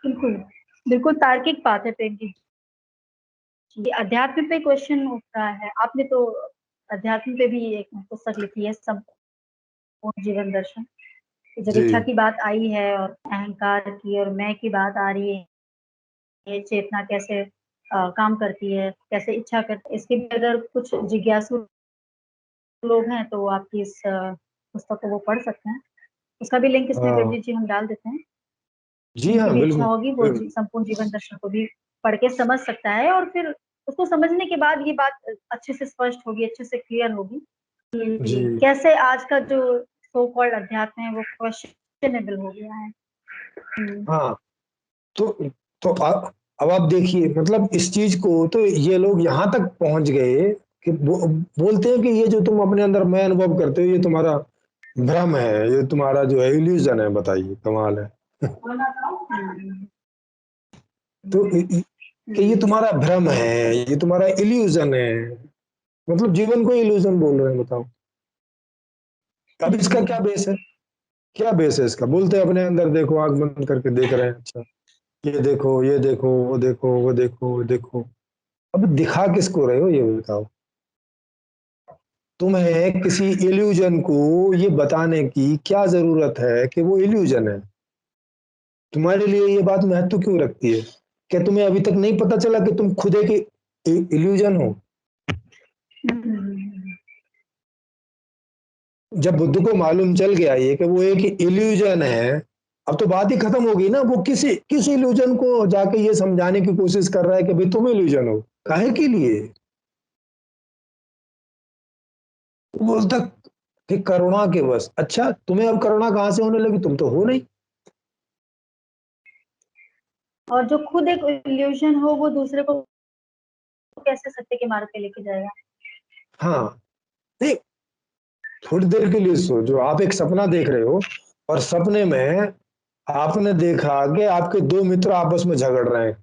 S1: बिल्कुल, बिल्कुल तार्किक बात है प्रेम जी। ये अध्यात्म पे क्वेश्चन उठ रहा है, आपने तो अध्यात्म पे भी एक पुस्तक लिखी है, संपूर्ण जीवन दर्शन। जब इच्छा
S2: जी
S1: की बात आई है और अहंकार की और मैं की बात आ रही है, ये चेतना कैसे काम करती है, कैसे इच्छा करती है, इसके भी अगर कुछ जिज्ञासु लोग हैं तो आपकी इस पुस्तक को वो पढ़ सकते हैं। उसका भी लिंक इसमें
S2: हाँ,
S1: गुरजीत जी हम डाल देते हैं।
S2: जी
S1: जिनकी
S2: हाँ
S1: भी इच्छा
S2: बिल्कुल
S1: होगी वो संपूर्ण जीवन दर्शन को भी पढ़ के समझ सकता है, और फिर उसको समझने के बाद ये बात अच्छे से स्पष्ट होगी, अच्छे से क्लियर होगी
S2: जी
S1: कि कैसे आज का जो सो कॉल्ड अध्यात्म है वो क्वेश्चनेबल हो गया है। हम्म,
S2: हाँ। तो अब आप देखिए, मतलब इस चीज को तो ये लोग यहाँ तक पहुंच गए कि बोलते हैं कि ये जो तुम अपने अंदर मैं अनुभव करते हो ये तुम्हारा भ्रम है, ये तुम्हारा जो है इल्यूजन है। बताइए, कमाल है।
S1: हम्म,
S2: तो कि ये
S1: हम्म,
S2: तुम्हारा भ्रम है, ये तुम्हारा इल्यूजन है, मतलब जीवन को इल्यूजन बोल रहे हैं। बताओ, अब इसका क्या
S1: हम्म,
S2: बेस है? क्या बेस है इसका? बोलते हैं अपने अंदर देखो, आंख बंद करके देख रहे हैं, अच्छा ये देखो ये देखो वो देखो वो देखो वो देखो। अब दिखा किसको रहे हो ये बताओ? तुम्हें किसी इल्यूजन को ये बताने की क्या जरूरत है कि वो इल्यूजन है? तुम्हारे लिए ये बात महत्व क्यों रखती है? क्या तुम्हें अभी तक नहीं पता चला कि तुम खुद एक इल्यूजन हो?
S1: हम्म,
S2: जब बुद्ध को मालूम चल गया ये कि वो एक इल्यूजन है, अब तो बात ही खत्म हो गई ना। वो किस इल्यूजन को जाके ये समझाने की कोशिश कर रहा है कि भाई तुम इल्यूजन हो, काहे के लिए? वो बोलता कि करुणा के बस। अच्छा, तुम्हें अब करुणा कहाँ से होने लगी? तुम तो हो नहीं।
S1: और जो खुद एक इल्यूशन हो वो दूसरे को कैसे सत्य के मार्ग पे लेके जाएगा?
S2: हाँ, नहीं, थोड़ी देर के लिए सोचो, आप एक सपना देख रहे हो और सपने में आपने देखा कि आपके दो मित्र आपस में झगड़ रहे हैं,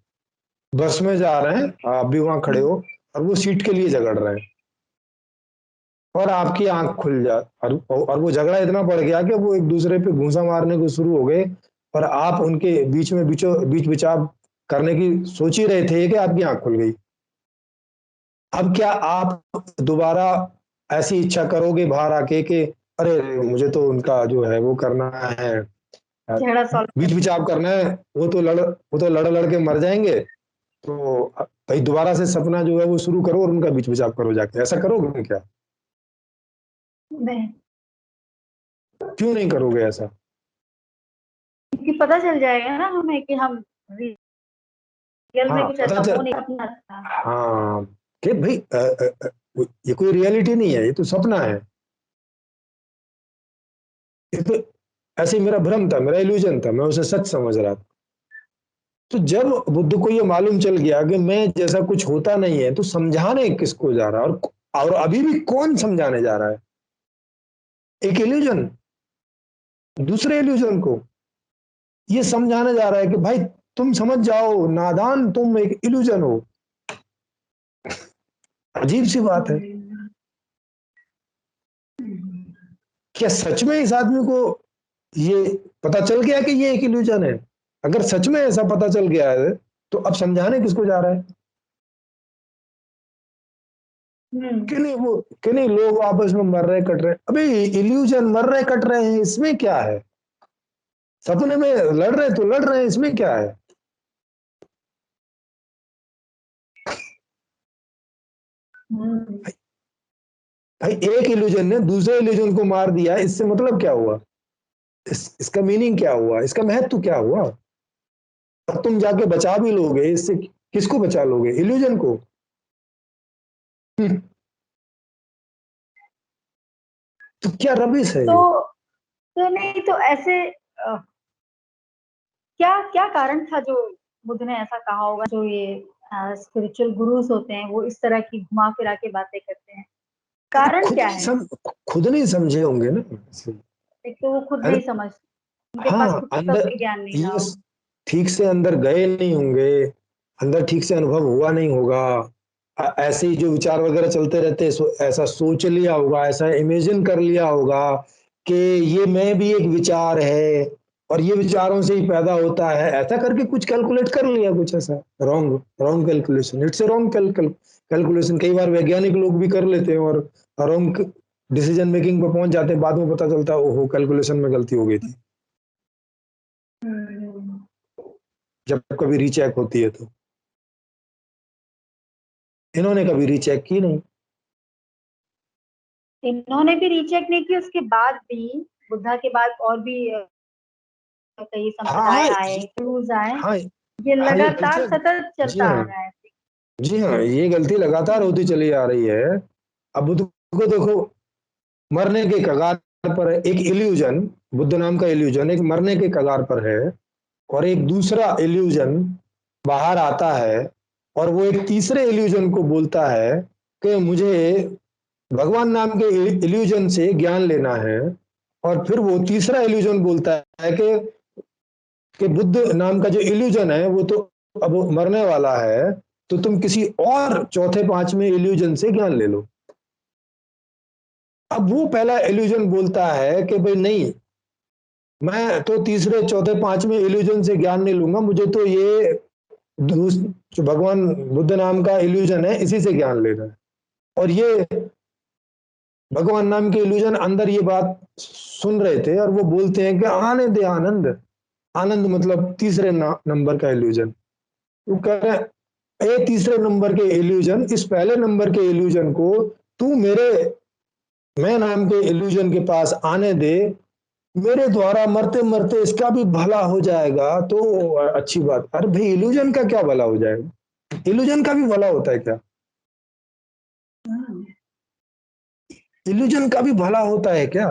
S2: बस में जा रहे हैं, आप भी वहां खड़े
S1: हम्म,
S2: हो और वो सीट के लिए झगड़ रहे हैं, और आपकी आंख खुल जा, और वो झगड़ा इतना बढ़ गया कि वो एक दूसरे पे घूंसा मारने को शुरू हो गए, और आप उनके बीच में बीच बिचाव करने की सोच ही रहे थे कि आपकी आंख खुल गई। अब क्या आप दोबारा ऐसी इच्छा करोगे बाहर आके कि अरे मुझे तो उनका जो है वो करना है,
S1: झगड़ा सॉल्व
S2: बीच
S1: कर।
S2: बिचाव करना है, वो तो लड़ के मर जाएंगे। तो भाई दोबारा से सपना जो है वो शुरू करो और उनका बीच बिचाव करो जाके। ऐसा करोगे क्या?
S1: नहीं,
S2: क्यों नहीं करोगे ऐसा?
S1: क्योंकि पता चल जाएगा ना हमें कि हम रियल में
S2: हाँ
S1: कुछ
S2: पता
S1: ऐसा हो
S2: चल,
S1: नहीं, अपना था।
S2: हाँ कि भाई ये कोई रियलिटी नहीं है, ये तो सपना है। ये तो ऐसे ही मेरा भ्रम था, मेरा इल्यूजन था, मैं उसे सच समझ रहा था। तो जब बुद्ध को ये मालूम चल गया कि मैं जैसा कुछ होता नहीं है, तो समझाने किसको जा रहा है? और अभी भी कौन समझाने जा रहा है? एक इल्यूजन दूसरे इल्यूजन को ये समझाने जा रहा है कि भाई तुम समझ जाओ नादान, तुम एक इल्यूजन हो। अजीब सी बात है।
S1: हम्म, हम्म,
S2: क्या सच में इस आदमी को ये पता चल गया कि ये एक इल्यूजन है? अगर सच में ऐसा पता चल गया है, तो अब समझाने किसको जा रहा है? कि नहीं वो, कि नहीं लोग आपस में मर रहे कट रहे, अबे इल्यूजन, मर रहे कट रहे हैं इसमें क्या है? सपने में लड़ रहे तो लड़ रहे हैं, इसमें क्या है?
S1: हम्म,
S2: भाई एक इल्यूजन ने दूसरे इल्यूजन को मार दिया, इससे मतलब क्या हुआ? इसका मीनिंग क्या हुआ? इसका महत्व क्या हुआ? अब तुम जाके बचा भी लोगे इससे, किसको बचा लोगे? इल्यूजन को। हम्म, तो क्या रबिश है ये?
S1: तो नहीं, तो ऐसे क्या क्या कारण था जो बुद्ध ने ऐसा कहा होगा, जो ये स्पिरिचुअल गुरुज होते हैं वो इस तरह की घुमा फिरा के बातें करते हैं?
S2: ये तो
S1: कारण क्या है?
S2: खुद नहीं समझे होंगे ना।
S1: एक तो वो खुद
S2: अरे
S1: नहीं समझ, उनके पास
S2: हाँ,
S1: खुद तत्व
S2: अंदर
S1: ज्ञान नहीं
S2: ये
S1: रहा।
S2: ठीक से अंदर गए नहीं होंगे, अंदर ठीक से अनुभव हुआ नहीं होगा। ऐसे ही जो विचार वगैरह चलते रहते हैं, ऐसा सोच लिया होगा, ऐसा इमेजिन कर लिया होगा कि ये मैं भी एक विचार है, और ये विचारों से ही पैदा होता है, ऐसा करके कुछ कैलकुलेट कर लिया, कुछ ऐसा wrong wrong calculation, it's a wrong calculation. कई बार वैज्ञानिक लोग भी कर लेते हैं और रॉन्ग डिसीजन मेकिंग पर पहुंच जाते हैं, बाद में पता चलता है ओहो कैलकुलेशन में गलती हो गई थी,
S1: हम्म,
S2: जब कभी रीचेक होती है तो। इन्होंने कभी रीचेक की नहीं।
S1: इन्होंने भी रीचेक नहीं की, उसके बाद भी बुद्धा के बाद और भी कई
S2: हाँ
S1: संप्रदाय
S2: हाँ
S1: आए, गुरुज आए।
S2: हाँ
S1: ये
S2: हाँ, ये
S1: लगातार
S2: रीचेक,
S1: सतत
S2: जी
S1: चलता आ
S2: हाँ,
S1: रहा है।
S2: जी हाँ, ये गलती लगातार होती चली आ रही है। अब बुद्ध को देखो, मरने के कगार पर है, एक इल्यूजन, बुद्ध नाम का इल्यूजन एक मरने के कगार पर है, और एक दूसरा इल्यूजन बाहर आता है, और वो एक तीसरे इल्यूजन को बोलता है कि मुझे भगवान नाम के इल्यूजन से ज्ञान लेना है। और फिर वो तीसरा इल्यूजन बोलता है कि बुद्ध नाम का जो इल्यूजन है वो तो अब मरने वाला है, तो तुम किसी और चौथे पांचवें इल्यूजन से ज्ञान ले लो। अब वो पहला इल्यूजन बोलता है कि भाई नहीं, मैं तो तीसरे चौथे पांचवें इल्यूजन से ज्ञान नहीं लूंगा, मुझे तो ये जो भगवान बुद्ध नाम का इल्यूजन है इसी से ज्ञान लेना है। और ये भगवान नाम के इल्यूजन अंदर ये बात सुन रहे थे, और वो बोलते हैं कि आने दे आनंद। आनंद मतलब तीसरे नंबर का इल्यूजन। वो कह रहे हैं ए तीसरे नंबर के इल्यूजन, इस पहले नंबर के इल्यूजन को तू मेरे, मैं नाम के इल्यूजन के पास आने दे, मेरे द्वारा मरते मरते इसका भी भला हो जाएगा तो अच्छी बात। अरे भाई इल्यूजन का क्या भला हो जाएगा? इल्यूजन का भी भला होता है क्या?
S1: हम्म,
S2: इल्यूजन का भी भला होता है क्या?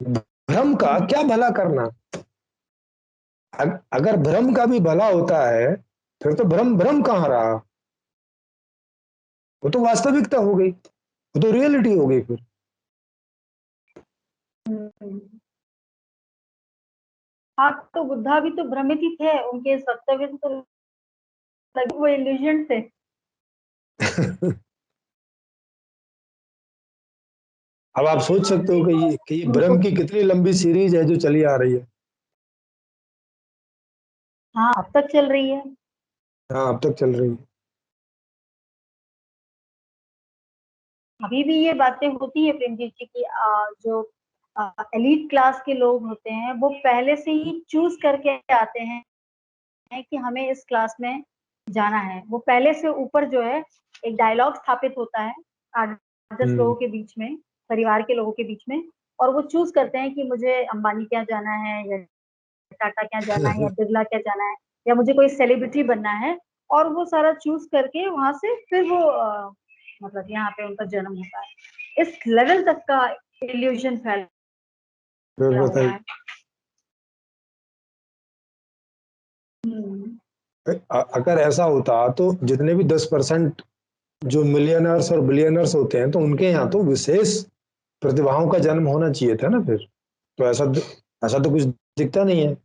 S2: भ्रम का क्या भला करना? अगर भ्रम का भी भला होता है, फिर तो भ्रम भ्रम कहाँ रहा? वो तो वास्तविकता हो गई, वो तो रियलिटी हो गई फिर।
S1: हम्म। हाँ, तो बुद्धा भी तो भ्रमित ही थे, उनके इस वक्तव्य से तो लगे वो इल्यूजन थे।
S2: अब आप सोच सकते हो कि ये
S1: उनको,
S2: भ्रम की कितनी लंबी सीरीज है जो चली आ रही है।
S1: हाँ, अब तक चल रही है।
S2: हाँ अब तक चल रही है।
S1: अभी भी ये बातें होती है प्रेम जी की, जो एलीट क्लास के लोग होते हैं वो पहले से ही चूज करके आते हैं कि हमें इस क्लास में जाना है। वो पहले से ऊपर जो है एक डायलॉग स्थापित होता है 8-10 लोगों के बीच में, परिवार के लोगों के बीच में, और वो चूज करते हैं कि मुझे अंबानी क्या जाना है या टाटा क्या जाना है या बिरला क्या जाना है या मुझे कोई सेलिब्रिटी बनना है, और वो सारा चूज करके वहां से फिर वो मतलब यहाँ पे उनका जन्म होता है। इस लेवल तक का इल्यूजन फैला हुआ
S2: बताइए।
S1: है।
S2: अगर ऐसा होता तो जितने भी 10% जो मिलियनर्स और बिलियनर्स होते हैं तो उनके यहाँ तो विशेष प्रतिभाओं का जन्म होना चाहिए था ना फिर। तो ऐसा तो कुछ दिखता नहीं है।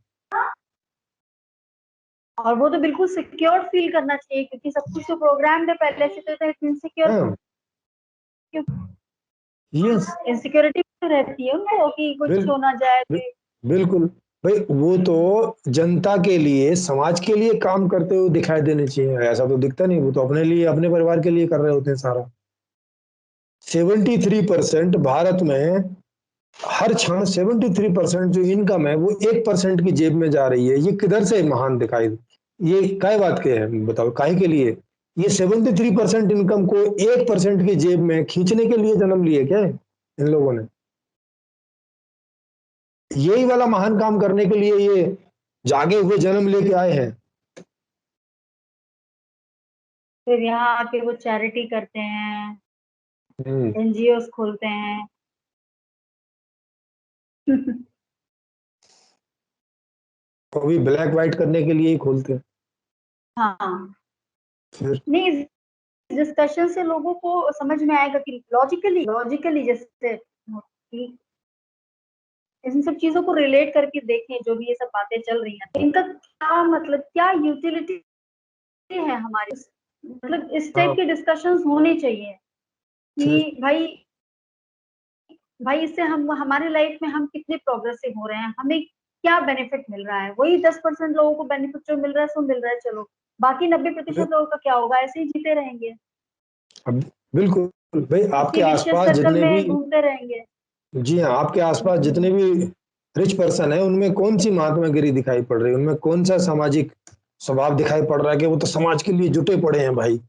S1: और वो तो बिल्कुल सिक्योर फील करना चाहिए क्योंकि सब कुछ तो प्रोग्राम्ड है पहले से, तो इनसिक्योर
S2: हाँ।
S1: क्यों?
S2: यस।
S1: इनसिक्योरिटी तो रहती है उनको कि कुछ
S2: बिल,
S1: हो ना जाए
S2: बिल,
S1: तो।
S2: बिल्कुल। भाई वो तो जनता के लिए समाज के लिए काम करते हुए दिखाई देने चाहिए, ऐसा तो दिखता नहीं। वो तो अपने लिए अपने परिवार के लिए कर रहे होते हैं सारा। 73% भारत में हर क्षण 73% जो इनकम है वो 1% की जेब में जा रही है। ये किधर से महान दिखाई? ये काय बात के है बताओ, काहे के लिए? ये 73% इनकम को 1% की जेब में खींचने के लिए जन्म लिए क्या है इन लोगों ने? यही वाला महान काम करने के लिए ये जागे हुए जन्म लेके आए हैं।
S1: फिर यहाँ आके वो चैरिटी करते हैं,
S2: हम्म।
S1: एनजीओस खोलते हैं।
S2: वो भी ब्लैक व्हाइट करने के लिए ही खोलते हैं
S1: हाँ,
S2: फिर।
S1: नहीं, इस डिस्कशन से लोगों को समझ में आएगा कि लॉजिकली लॉजिकली जैसे कि इन सब चीजों को रिलेट करके देखें, जो भी ये सब बातें चल रही हैं तो इनका क्या मतलब, क्या यूटिलिटी है हमारी। मतलब इस टाइप
S2: हाँ।
S1: के डिस्कशंस होने चाहिए
S2: फिर
S1: कि भाई भाई इससे हम हमारे लाइफ में हम कितने प्रोग्रेसिव हो रहे हैं, हमें क्या बेनिफिट मिल रहा है। वही 10% लोगों को बेनिफिट जो मिल रहा है सो मिल रहा है, चलो बाकी 90% लोगों का क्या होगा, ऐसे ही जीते रहेंगे,
S2: अब बिल्कुल भाई, आपके
S1: इसी विशेष
S2: आसपास
S1: सर्कल
S2: जितने भी,
S1: में घूमते रहेंगे।
S2: जी हाँ, आपके आसपास जितने भी रिच पर्सन है उनमें कौन सी महात्मागिरी दिखाई पड़ रही है? उनमें कौन सा सामाजिक स्वभाव दिखाई पड़ रहा है कि वो तो समाज के लिए जुटे पड़े हैं भाई।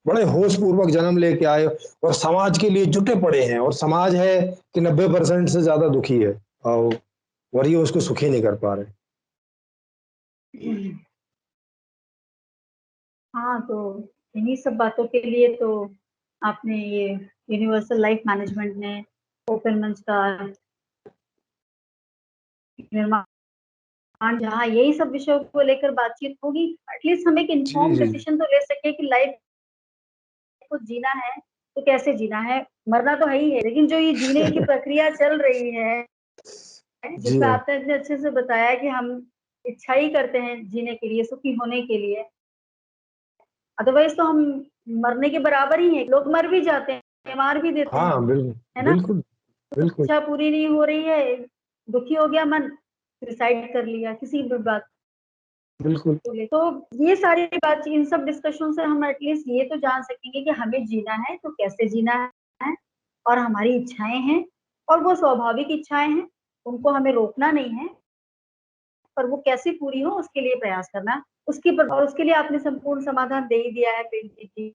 S2: बड़े होश पूर्वक जन्म लेके आए और समाज के लिए जुटे पड़े हैं, और समाज है कि 90% से ज्यादा दुखी है, और ये उसको सुखी नहीं कर पा रहे।
S1: हाँ, तो इन्हीं सब बातों के लिए तो आपने ये यूनिवर्सल लाइफ मैनेजमेंट ने ओपन मंच का निर्माण, जहाँ यही सब विषयों को लेकर बातचीत होगी, एटलीस्ट हम एक
S2: जी
S1: इन्फॉर्म
S2: जी।
S1: डिसीजन तो ले सके कि लाइफ को जीना है तो कैसे जीना है। मरना तो है ही है, लेकिन जो ये जीने की प्रक्रिया चल रही है,
S2: जी
S1: जिसमें
S2: हाँ।
S1: आपने इतने अच्छे से बताया कि हम इच्छा ही करते हैं जीने के लिए, सुखी होने के लिए, अदरवाइज तो हम मरने के बराबर ही हैं। लोग मर भी जाते हैं, मार भी देते हैं,
S2: हाँ बिल्कुल।
S1: है ना।
S2: बिल्कुल। बिल्कुल।
S1: इच्छा पूरी नहीं हो रही है, दुखी हो गया मन, सुसाइड कर लिया किसी भी बात
S2: बिल्कुल।
S1: को ले। तो ये सारी बात, इन सब डिस्कशन से हम एटलीस्ट ये तो जान सकेंगे कि हमें जीना है तो कैसे जीना है, और हमारी इच्छाएं हैं और वो स्वाभाविक इच्छाएं हैं, उनको हमें रोकना नहीं है, पर वो कैसे पूरी हो उसके लिए प्रयास करना। और उसके लिए आपने संपूर्ण समाधान दे ही दिया है प्रिंसी जी,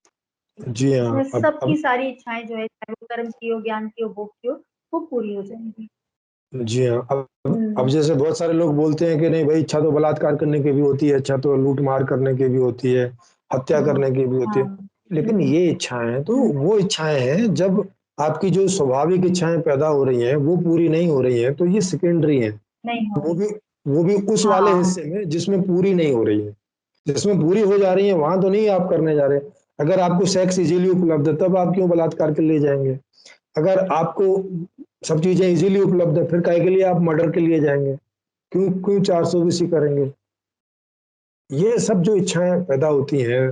S2: जी हाँ।
S1: इसमें सबकी
S2: अब
S1: सारी इच्छाएं जो है, चाहे वो कर्म की हो, ज्ञान की हो, भोग की हो, वो पूरी हो जाएंगी।
S2: जी हाँ। अब
S1: हम्म।
S2: जैसे बहुत सारे लोग बोलते हैं कि नहीं भाई, इच्छा तो बलात्कार करने की भी होती है, इच्छा तो लूट मार करने की भी होती है, हत्या
S1: हाँ,
S2: करने की भी होती है।
S1: हाँ।
S2: लेकिन ये इच्छाएं तो वो इच्छाएं हैं जब आपकी जो स्वाभाविक इच्छाएं पैदा हो रही हैं वो पूरी नहीं हो रही हैं, तो ये सेकेंडरी हैं।
S1: नहीं हो
S2: वो
S1: रही।
S2: भी वो भी उस वाले
S1: हाँ,
S2: हिस्से में जिसमें पूरी नहीं हो रही है। जिसमें पूरी हो जा रही है वहां तो नहीं आप करने जा रहे। अगर आपको सेक्स इजीली उपलब्ध है तब आप क्यों बलात्कार के लिए जाएंगे? अगर आपको सब चीजें इजीली उपलब्ध है फिर काहे के लिए आप मर्डर के लिए जाएंगे? क्यों क्यों 420 करेंगे? ये सब जो इच्छाएं पैदा होती हैं,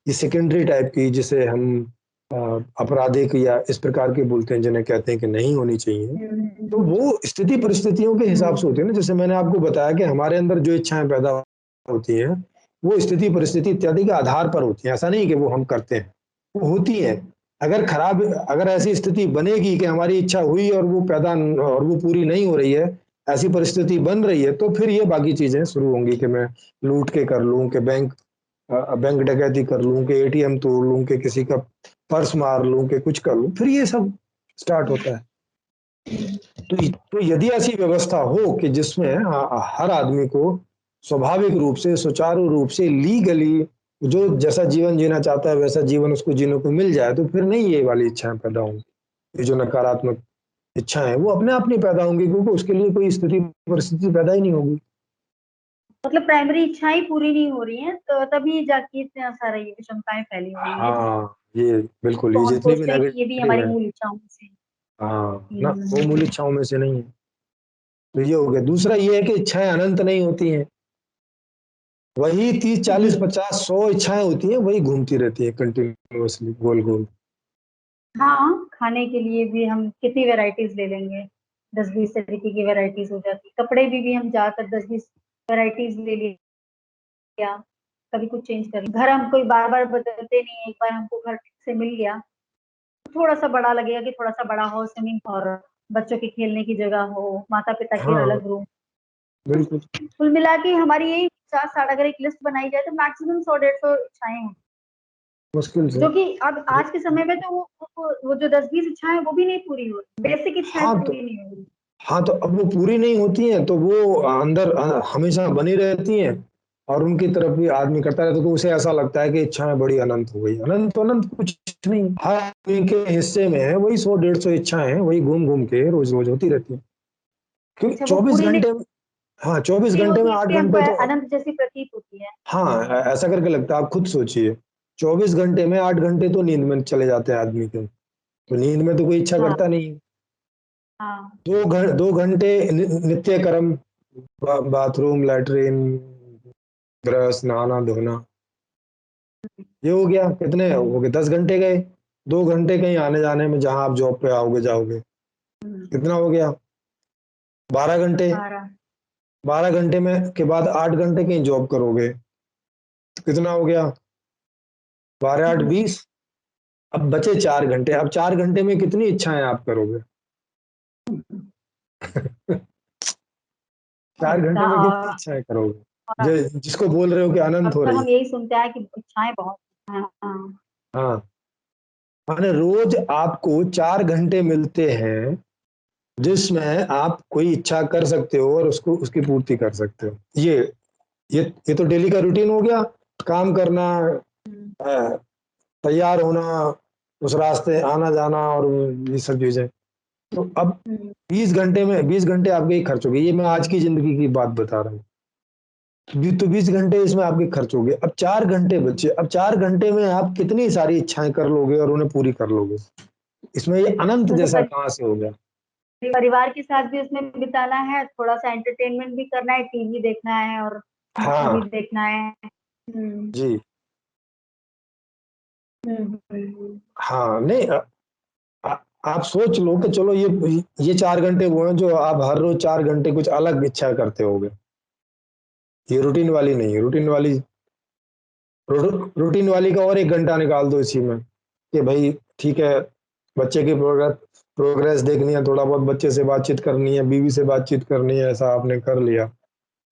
S2: ये सेकेंडरी टाइप की, जिसे हम अ, आपराधिक या इस प्रकार के बोलते हैं, जिन्हें कहते हैं कि नहीं होनी चाहिए। तो
S1: हम्म,
S2: वो स्थिति परिस्थितियों के हिसाब से होती है ना। जैसे मैंने आपको बताया कि हमारे अंदर जो इच्छाएं पैदा होती हैं वो स्थिति परिस्थिति इत्यादि के आधार पर होती हैं। ऐसा नहीं कि वो हम करते हैं, वो होती हैं। अगर ऐसी स्थिति बनेगी कि हमारी इच्छा हुई और वो पूरी नहीं हो रही है, ऐसी परिस्थिति बन रही है, तो फिर ये बाकी चीजें शुरू होंगी कि मैं लूट के कर लूं, कि बैंक डकैती कर लूं, कि एटीएम तोड़ लूं, कि किसी का पर्स मार लूं, कि कुछ कर लूं, फिर ये सब स्टार्ट होता है। तो यदि ऐसी व्यवस्था हो कि जिसमें हर आदमी को स्वाभाविक रूप से, सुचारू रूप से, लीगली जो जैसा जीवन जीना चाहता है वैसा जीवन उसको जीने को मिल जाए, तो फिर नहीं ये वाली इच्छाएं पैदा होंगी। ये जो नकारात्मक इच्छाएं वो अपने आप नहीं पैदा होंगी, क्योंकि उसके लिए कोई स्थिति परिस्थिति पैदा ही नहीं होगी।
S1: मतलब प्राइमरी इच्छाएं पूरी नहीं हो रही हैं, तो तभी जाके इतने सारे ये विषमताएं फैली हुई हैं।
S2: हाँ, ये बिल्कुल,
S1: तो
S2: ये
S1: हम
S2: जितनी भी
S1: सोचते हैं कि ये भी
S2: नेगेटिव
S1: हमारी
S2: है,
S1: मूल इच्छाओं में से।
S2: हाँ ना, वो मूल
S1: हम्म।
S2: इच्छाओं में से नहीं है। तो ये हो गया। दूसरा ये है कि इच्छाएं अनंत नहीं होती हैं। वही 30,
S1: जी।
S2: 40, 50, 100 इच्छाएं होती हैं, वही घूमती रहती है कंटिन्यूअसली, गोल गोल।
S1: हाँ, खाने के लिए भी हम कितनी वैरायटीज ले लेंगे, 10-20 तरीके की वैरायटीज हो जाती। कपड़े भी हम ज्यादातर 10-20 वैरायटीज ले लिया, कभी कुछ चेंज कर लिया। घर हम कोई बार बार बदलते नहीं है, एक बार हमको घर ठीक से मिल गया, थोड़ा सा बड़ा लगेगा कि थोड़ा सा बड़ा हो, स्विमिंग और बच्चों के खेलने की जगह हो, माता पिता के
S2: हाँ,
S1: अलग रूम।
S2: बिल्कुल।
S1: कुल मिला के हमारी यही 50-60 अगर एक लिस्ट बनाई जाए तो मैक्सिमम 100-150 इच्छाएं हैं,
S2: मुश्किल से।
S1: जो कि अब आज के समय में तो वो जो 10-20 इच्छाएं वो भी नहीं पूरी हो रही, बेसिक इच्छाएं
S2: हाँ तो
S1: पूरी नहीं हो रही।
S2: हाँ तो अब वो पूरी नहीं होती हैं, तो वो अंदर हमेशा बनी रहती हैं, और उनकी तरफ भी आदमी करता रहता है, तो उसे ऐसा लगता है कि इच्छाएं बड़ी अनंत हो गई। अनंत तो अनंत कुछ नहीं, हर आदमी के हिस्से में है वही 100-150 इच्छाएं, वही घूम घूम के रोज रोज होती रहती है। क्योंकि
S1: अच्छा, वो
S2: 24
S1: पूरी
S2: घंटे में, हाँ 24
S1: नहीं
S2: घंटे में
S1: होती
S2: 8
S1: इसलिए हमको
S2: घंटे तो,
S1: अनंत जैसी प्रतीत होती है।
S2: हाँ ऐसा करके लगता है। आप खुद सोचिए, 24 घंटे में 8 घंटे तो नींद में चले जाते हैं आदमी के, तो नींद में तो कोई इच्छा
S1: हाँ।
S2: करता नहीं।
S1: हाँ।
S2: 2 घंटे नित्य कर्म, बाथरूम, लैट्रिन, ब्रश, नहाना धोना, ये हो गया। कितने हो गए? 10 घंटे गए। 2 घंटे कहीं आने जाने में, जहां आप जॉब पे आओगे जाओगे, कितना हो गया? 12 घंटे।
S1: 12।
S2: 12 घंटे में के बाद 8 घंटे कहीं जॉब करोगे, तो कितना हो गया? 12, 8, 20। अब बचे 4 घंटे। अब 4 घंटे में कितनी इच्छाएं आप करोगे? 4 घंटे में कितनी
S1: और
S2: इच्छाएं करोगे?
S1: और
S2: जिसको बोल रहे हो कि अनंत हो
S1: अक्सर
S2: रही।
S1: हम यही सुनते हैं कि इच्छाएं बहुत हैं। हाँ।
S2: हाँ, माने रोज आपको 4 घंटे मिलते हैं जिसमें आप कोई इच्छा कर सकते हो और उसको उसकी पूर्ति कर सकते हो। ये तो डेली का रूटीन हो गया। काम करना,
S1: हम्म।
S2: अ, तैयार होना, उस रास्ते आना जाना, और ये सब चीजें। तो अब
S1: हम्म।
S2: 20 घंटे आपके ही खर्च हो गए। ये मैं आज की जिंदगी की बात बता रहा हूँ। तो 20 घंटे इसमें आपके खर्च हो गए। अब 4 घंटे बचे। अब 4 घंटे में आप कितनी सारी इच्छाएं कर लोगे और उन्हें पूरी कर लोगे? इसमें ये अनंत
S1: जैसे
S2: जैसा कहाँ से हो गया?
S1: परिवार के साथ भी उसमें बिताना है, थोड़ा सा एंटरटेनमेंट भी करना है, टीवी देखना है और मूवी
S2: हाँ
S1: देखना है। हम्म।
S2: जी।
S1: हम्म।
S2: हाँ नहीं, आ, आप सोच लो कि चलो ये 4 घंटे वो हैं जो आप हर रोज 4 घंटे कुछ अलग इच्छा करते होगे। ये रूटीन वाली नहीं है। रूटीन वाली का और 1 घंटा निकाल दो इसी में, कि भाई ठीक है, बच्चे की प्रोग्रेस देखनी है, थोड़ा बहुत बच्चे से बातचीत करनी है, बीवी से बातचीत करनी है, ऐसा आपने कर लिया।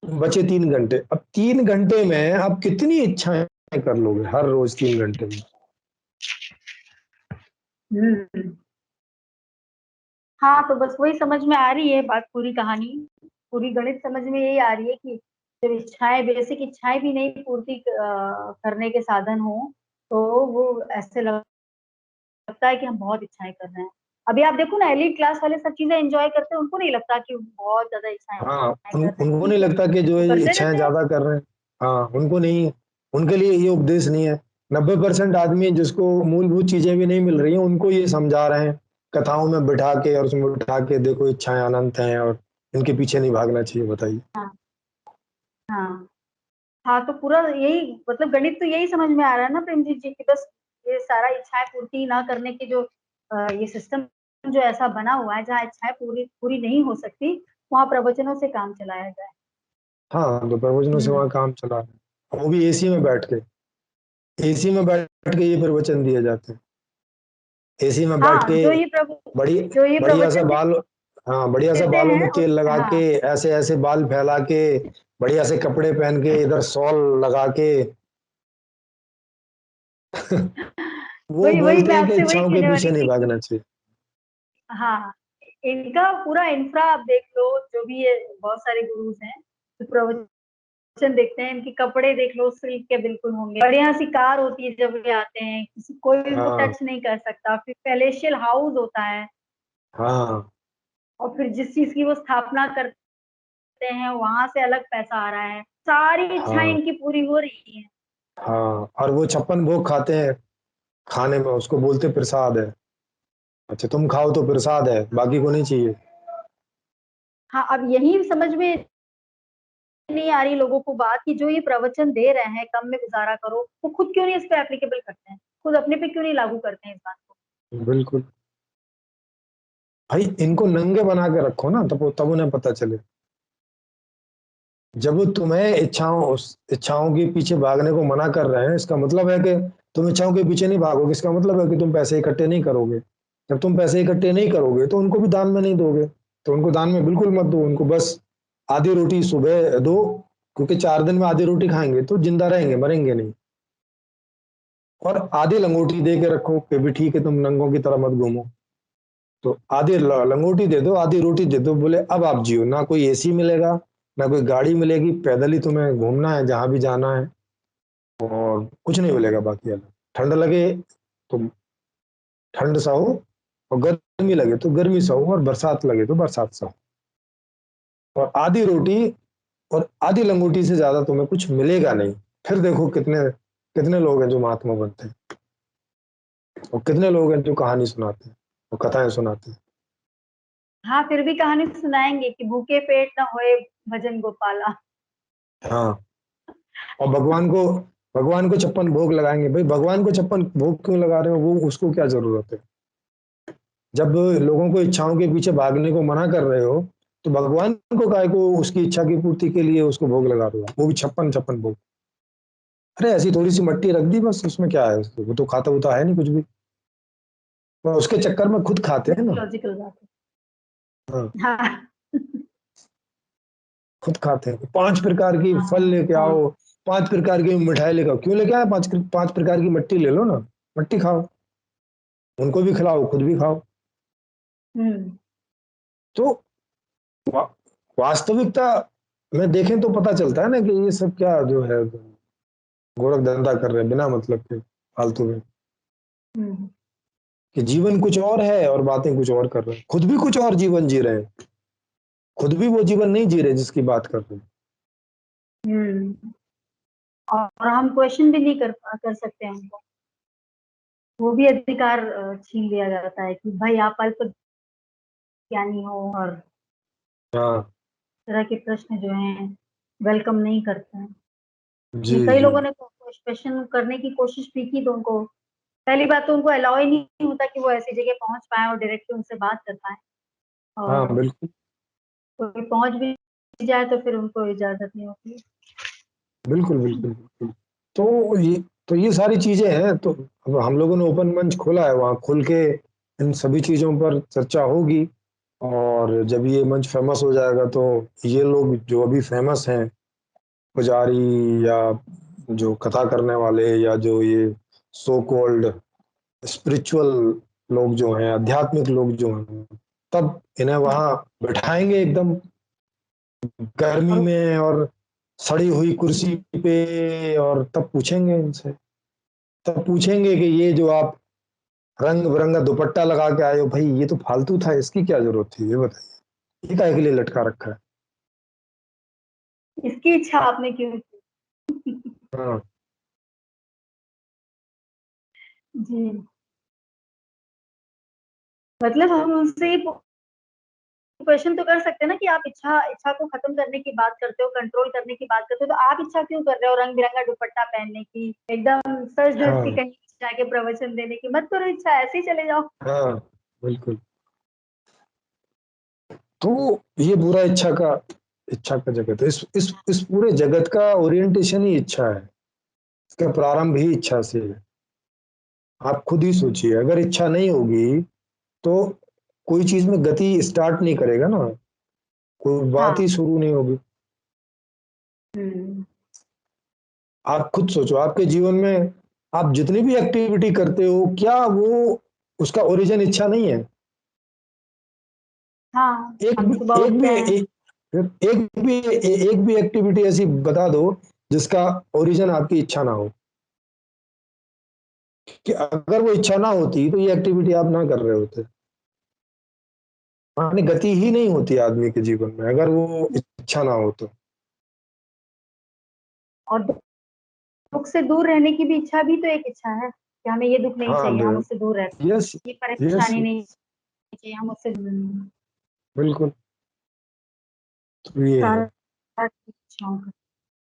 S2: बचे 3 घंटे। अब 3 घंटे में आप कितनी इच्छाएं कर लोगे हर रोज 3 घंटे में?
S1: हम्म। हाँ, तो बस वही समझ में आ रही है बात, पूरी कहानी, पूरी गणित समझ में यही आ रही है कि जब इच्छाएं, बेसिक इच्छाएं भी नहीं पूर्ति करने के साधन हो, तो वो ऐसे लगता है कि हम बहुत इच्छाएं कर रहे हैं। अभी आप देखो ना, एलीट क्लास वाले सब चीजें एंजॉय करते हैं, उनको नहीं लगता कि वो बहुत ज्यादा इच्छाएं
S2: हाँ,
S1: कर रहे हैं।
S2: उनको नहीं
S1: ठीक है,
S2: लगता कि जो
S1: वो
S2: ये
S1: करते
S2: इच्छाएं
S1: रहते हैं।
S2: ज्यादा कर रहे हैं। हाँ, उनको नहीं, उनके लिए ये उपदेश नहीं है। 90% आदमी जिसको मूलभूत चीजें भी नहीं मिल रही हैं, उनको ये समझा रहे हैं कथाओं में बिठा के, और उसमें बिठा के, देखो इच्छाएं अनंत हैं और इनके पीछे नहीं भागना चाहिए। बताइए।
S1: हाँ। हाँ। हाँ, तो पूरा यही मतलब गणित तो यही समझ में आ रहा है ना प्रेमजीत जी, की बस ये सारा इच्छाएं पूर्ति ना करने की जो ये सिस्टम जो ऐसा बना हुआ है, जहाँ इच्छाएं पूरी पूरी नहीं हो सकती, वहाँ प्रवचनों से काम चलाया जाए।
S2: हाँ, तो प्रवचनों से
S1: हम्म।
S2: वहाँ काम चला रहे हैं, वो भी एसी में बैठ के। एसी में बैठ के ये प्रवचन दिए जाते हैं। एसी में बैठ
S1: हाँ,
S2: के बड़ी
S1: जो ये
S2: बढ़िया सा
S1: प्रवचन
S2: बाल, हाँ बढ़िया सा
S1: देते
S2: बालों
S1: हैं
S2: में तेल लगा के,
S1: हाँ,
S2: ऐसे ऐसे बाल फैला के, बढ़िया से कपड़े पहन के, इधर शॉल लगा के वो
S1: वही वही
S2: बोलते
S1: मैं
S2: हैं कि
S1: आपसे वही
S2: इच्छाओं के
S1: कहने
S2: पीछे
S1: वाली
S2: नहीं
S1: थी कि
S2: भागना चाहिए।
S1: हाँ, इनका पूरा इंफ्रा आप देख लो, जो भी ये बहुत सारे गुरुज हैं, जो प्रवचन देखते हैं, इनके कपड़े देख लो, सिल्क के बिल्कुल होंगे, बढ़िया सी कार होती है जब ये आते हैं, किसी कोई भी इनको
S2: हाँ
S1: टच नहीं कर सकता, फिर पैलेशियल हाउस होता है,
S2: हाँ
S1: और फिर जिस चीज की वो स्थापना करते हैं वहां से अलग पैसा आ रहा है, सारी इच्छाएं
S2: हाँ
S1: इनकी पूरी हो रही है।
S2: हाँ, और वो 56 भोग खाते हैं, खाने में उसको बोलते प्रसाद है। अच्छा तुम खाओ तो प्रसाद है, बाकी को नहीं चाहिए।
S1: हाँ, अब यही समझ में नहीं आ रही लोगों को बात कि जो ये प्रवचन दे रहे हैं कम में गुजारा करो, वो खुद क्यों नहीं इस पे एप्लीकेबल करते हैं, खुद अपने पे क्यों नहीं लागू करते हैं इस बात को।
S2: बिल्कुल, भाई इनको नंगे बना के रखो ना, तब उन्हें पता चले। जब वो तुम्हें इच्छाओं के पीछे भागने को मना कर रहे हैं, इसका मतलब है कि तुम इच्छाओं के पीछे नहीं भागोगे, इसका मतलब है कि तुम पैसे इकट्ठे नहीं करोगे। जब तुम पैसे इकट्ठे नहीं करोगे तो उनको भी दान में नहीं दोगे, तो उनको दान में बिल्कुल मत दो, उनको बस आधी रोटी सुबह दो, क्योंकि 4 दिन में आधी रोटी खाएंगे तो जिंदा रहेंगे, मरेंगे नहीं। और आधी लंगोटी दे के रखो कि भी ठीक है, तुम नंगों की तरह मत घूमो। तो आधी लंगोटी दे दो, आधी रोटी दे दो, बोले अब आप जियो, ना कोई एसी मिलेगा, ना कोई गाड़ी मिलेगी, पैदल ही तुम्हें घूमना है जहां भी जाना है, और कुछ नहीं मिलेगा बाकी अलग। ठंड लगे तो ठंड सहो, और गर्मी लगे तो गर्मी सहो, और बरसात लगे तो बरसात सहो। और आधी रोटी और आधी लंगोटी से ज्यादा तुम्हें कुछ मिलेगा नहीं। फिर देखो कितने कितने लोग हैं जो महात्मा बनते हैं, और कितने लोग हैं जो कहानी सुनाते हैं और कथाएं सुनाते हैं।
S1: हाँ, फिर भी कहानी सुनाएंगे कि भूखे पेट न होए भजन गोपाला।
S2: हाँ, और भगवान को 56 भोग लगाएंगे। भाई भगवान को 56 भोग क्यों लगा रहे हो, वो उसको क्या जरूरत है। जब लोगों को इच्छाओं के पीछे भागने को मना कर रहे हो, तो भगवान को काहे को उसकी इच्छा की पूर्ति के लिए उसको भोग लगा रहे हो, वो भी 56 56 भोग। अरे ऐसी थोड़ी सी मट्टी रख दी बस, उसमें क्या है, वो तो खाता होता है नहीं कुछ भी, पर उसके चक्कर में खुद खाते हैं ना।
S1: लॉजिकल बात
S2: हाँ,
S1: है हाँ
S2: खुद खाते हैं। 5 प्रकार की फल
S1: हाँ
S2: लेके
S1: हाँ।
S2: आओ, 5 प्रकार की मिठाई लेके आओ, क्यों लेके आए, 5 प्रकार की मट्टी ले लो ना, मट्टी खाओ, उनको भी खिलाओ, खुद भी खाओ।
S1: हम्म।
S2: तो वा, वास्तविकता में देखें तो पता चलता है ना कि ये सब क्या जो है, गोरख धंधा कर रहे हैं बिना मतलब के, फालतू में।
S1: हम्म।
S2: कि जीवन कुछ और है और बातें कुछ और कर रहे हैं, खुद भी कुछ और जीवन जी रहे हैं, खुद भी वो जीवन नहीं जी रहे जिसकी बात कर रहे हैं।
S1: हम्म। और हम क्वेश्चन भी नहीं कर सकते हैं उनको, वो भी अधिकार छीन लिया जाता है कि भाई आप अल्प ज्ञानी हो, और
S2: हाँ
S1: इस तरह के प्रश्न जो हैं वेलकम नहीं करते हैं।
S2: जी
S1: कई
S2: जी।
S1: लोगों ने क्वेश्चन करने की कोशिश भी की, तो उनको पहली बात तो उनको अलाउ ही नहीं होता कि वो ऐसी जगह पहुंच पाए और डायरेक्टली उनसे बात कर पाए,
S2: हाँ
S1: और
S2: बिल्कुल
S1: कोई पहुंच भी जाए तो फिर उनको इजाजत नहीं होती।
S2: बिल्कुल बिल्कुल बिल्कुल। तो ये सारी चीजें हैं, तो अब हम लोगों ने ओपन मंच खोला है, वहाँ खुल के इन सभी चीजों पर चर्चा होगी। और जब ये मंच फेमस हो जाएगा तो ये लोग जो अभी फेमस हैं, पुजारी या जो कथा करने वाले या जो ये सो कॉल्ड स्पिरिचुअल लोग जो हैं, आध्यात्मिक लोग जो हैं, तब इन्हें वहां बैठाएंगे एकदम गर्मी
S1: और
S2: में और सड़ी हुई कुर्सी पे, और तब पूछेंगे इनसे, तब पूछेंगे कि ये जो आप रंग बिरंगा दुपट्टा लगा के आए हो, भाई ये तो फालतू था, इसकी क्या जरूरत थी, ये बताइए, ये काहे के लिए लटका रखा है।
S1: इसकी इच्छा आपने क्यों की?
S2: हाँ
S1: जी, मतलब हम उनसे ये क्वेश्चन तो कर सकते हैं ना कि आप इच्छा इच्छा को खत्म करने की बात करते हो, कंट्रोल करने की बात करते हो, तो आप इच्छा क्यों कर रहे हो रंग बिरंगा दुपट्टा पहनने की, एकदम सज धज के
S2: हाँ
S1: कहीं जाके प्रवचन देने की, मत करो इच्छा, ऐसे ही चले जाओ।
S2: हाँ बिल्कुल। तो ये पूरा इच्छा का जगत है, इस पूरे जगत का ओरिएंटेशन ही इच्छा है, इसका प्रारंभ ही इच्छा से है। आप खुद ही सोचिए, अगर इच्छा नहीं होगी तो कोई चीज में गति स्टार्ट नहीं करेगा ना, कोई बात ही
S1: हाँ।
S2: शुरू नहीं होगी।
S1: हम्म।
S2: आप खुद सोचो, आपके जीवन में आप जितनी भी एक्टिविटी करते हो, क्या वो उसका ओरिजिन इच्छा नहीं है?
S1: हाँ,
S2: एक
S1: हम
S2: भी
S1: सुबह
S2: एक
S1: उठते
S2: भी
S1: हैं।
S2: एक भी एक्टिविटी ऐसी बता दो जिसका ओरिजिन आपकी इच्छा ना हो, कि अगर वो इच्छा ना होती तो ये एक्टिविटी आप ना कर रहे होते। माने गति ही नहीं होती आदमी के जीवन में अगर वो इच्छा ना हो तो।
S1: और दुख से दूर रहने की भी इच्छा भी तो एक इच्छा है कि हमें ये दुख नहीं
S2: हाँ
S1: चाहिए, हम उससे दूर रहते हैं।
S2: यस,
S1: ये
S2: यस,
S1: परेशानी नहीं चाहिए, हम उससे
S2: बिल्कुल, तो ये है।
S1: सारा इच्छाओं का।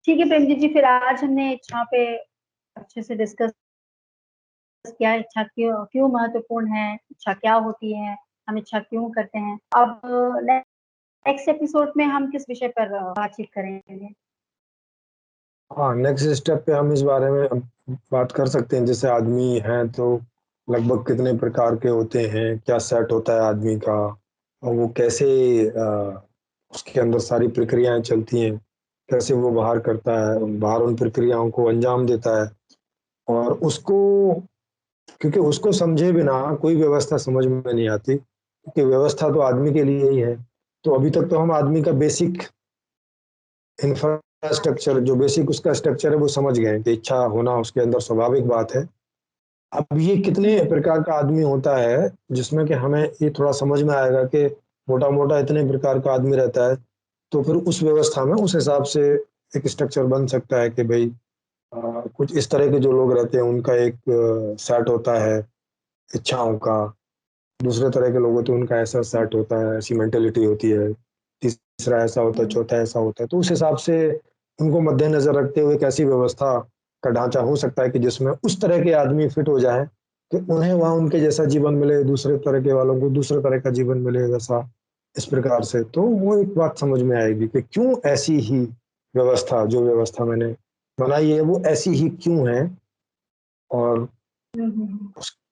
S1: ठीक है प्रेम जी, फिर आज हमने इच्छाओं पे अच्छे से डिस्कस किया। इच्छा क्यों क्यों महत्वपूर्ण है, इच्छा क्या होती है, हम इच्छा क्यों करते हैं। अब नेक्स्ट एपिसोड में हम किस विषय पर बातचीत करेंगे?
S2: हाँ, नेक्स्ट स्टेप पे हम इस बारे में अब बात कर सकते हैं, जैसे आदमी है तो लगभग कितने प्रकार के होते हैं, क्या सेट होता है आदमी का, और वो कैसे उसके अंदर सारी प्रक्रियाएं चलती हैं, कैसे वो बाहर करता है, बाहर उन प्रक्रियाओं को अंजाम देता है। और उसको, क्योंकि उसको समझे बिना कोई व्यवस्था समझ में नहीं आती, क्योंकि व्यवस्था तो आदमी के लिए ही है। तो अभी तक तो हम आदमी का बेसिक इंफ्रास्ट्रक्चर, जो बेसिक उसका स्ट्रक्चर है वो समझ गए हैं कि इच्छा होना उसके अंदर स्वाभाविक बात है। अब ये कितने प्रकार का आदमी होता है जिसमें कि हमें ये थोड़ा समझ में आएगा कि मोटा मोटा इतने प्रकार का आदमी रहता है, तो फिर उस व्यवस्था में उस हिसाब से एक स्ट्रक्चर बन सकता है कि भाई कुछ इस तरह के जो लोग रहते हैं उनका एक सेट होता है इच्छाओं का, दूसरे तरह के लोग होते हैं उनका ऐसा सेट होता है, ऐसी मेंटेलिटी होती है, तीसरा ऐसा होता है, चौथा ऐसा होता है। तो उस हिसाब से उनको मद्देनजर रखते हुए एक ऐसी व्यवस्था का ढांचा हो सकता है कि जिसमें उस तरह के आदमी फिट हो जाए कि उन्हें वहां उनके जैसा जीवन मिले, दूसरे तरह के वालों को दूसरे तरह का जीवन मिले वैसा। इस प्रकार से तो वो एक बात समझ में आएगी कि क्यों ऐसी ही व्यवस्था, जो व्यवस्था मैंने बनाई है वो ऐसी ही क्यों है, और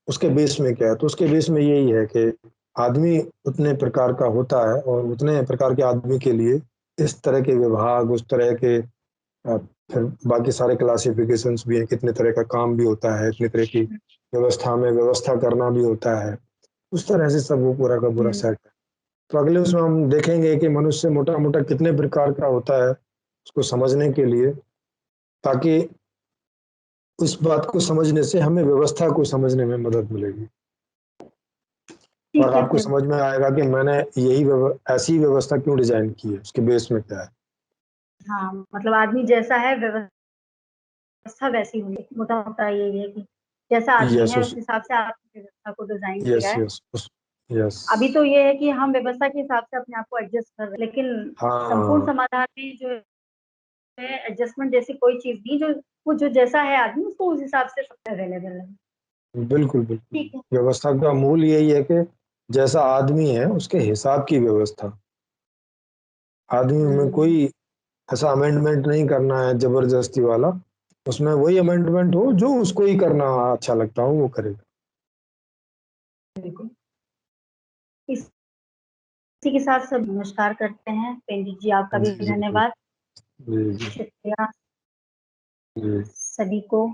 S2: उसके बेस में क्या है। तो उसके बेस में यही है कि आदमी उतने प्रकार का होता है और उतने प्रकार के आदमी के लिए इस तरह के विभाग, उस तरह के फिर बाकी सारे क्लासिफिकेशंस भी हैं, कितने तरह का काम भी होता है, इतने तरह की व्यवस्था में व्यवस्था करना भी होता है। उस तरह से सब वो पूरा का पूरा सेट है। तो अगले उसमें हम देखेंगे कि मनुष्य मोटा मोटा कितने प्रकार का होता है, उसको समझने के लिए, ताकि उस बात को समझने से हमें व्यवस्था को समझने में मदद मिलेगी, और
S1: ठीक है
S2: आपको
S1: फिर।
S2: समझ में आएगा कि मैंने यही ऐसी व्यवस्था क्यों डिजाइन की है, उसके बेस में क्या है।
S1: हाँ, मतलब आदमी जैसा है व्यवस्था वैसी होगी, मोटा मोटा यही है कि जैसा आदमी
S2: यस,
S1: है
S2: उस
S1: उस हिसाब से आपने व्यवस्था को डिजाइन
S2: यस,
S1: किया है।
S2: यस, उस यस।
S1: अभी तो ये है कि हम व्यवस्था के हिसाब से अपने आप को एडजस्ट कर रहे हैं, लेकिन संपूर्ण
S2: हाँ,
S1: समाधान में जो है एडजस्टमेंट जैसी कोई चीज नहीं, जो वो जो जैसा है आदमी उसको उस हिसाब से सब अवेलेबल है।
S2: बिल्कुल बिल्कुल।
S1: ठीक है।
S2: व्यवस्था का मूल यही है कि जैसा आदमी है उसके हिसाब की व्यवस्था। आदमी में
S1: हम्म।
S2: कोई ऐसा अमेंडमेंट नहीं करना है जबरदस्ती वाला, उसमें वही अमेंडमेंट हो जो उसको ही करना अच्छा लगता हो वो करेगा।
S1: बिल्कुल। इसी के साथ सब नमस्कार करते हैं। पंडित जी आपका भी
S2: जी जी जी
S1: धन्यवाद।
S2: जी जी
S1: शुक्रिया
S2: जी।
S1: सभी को।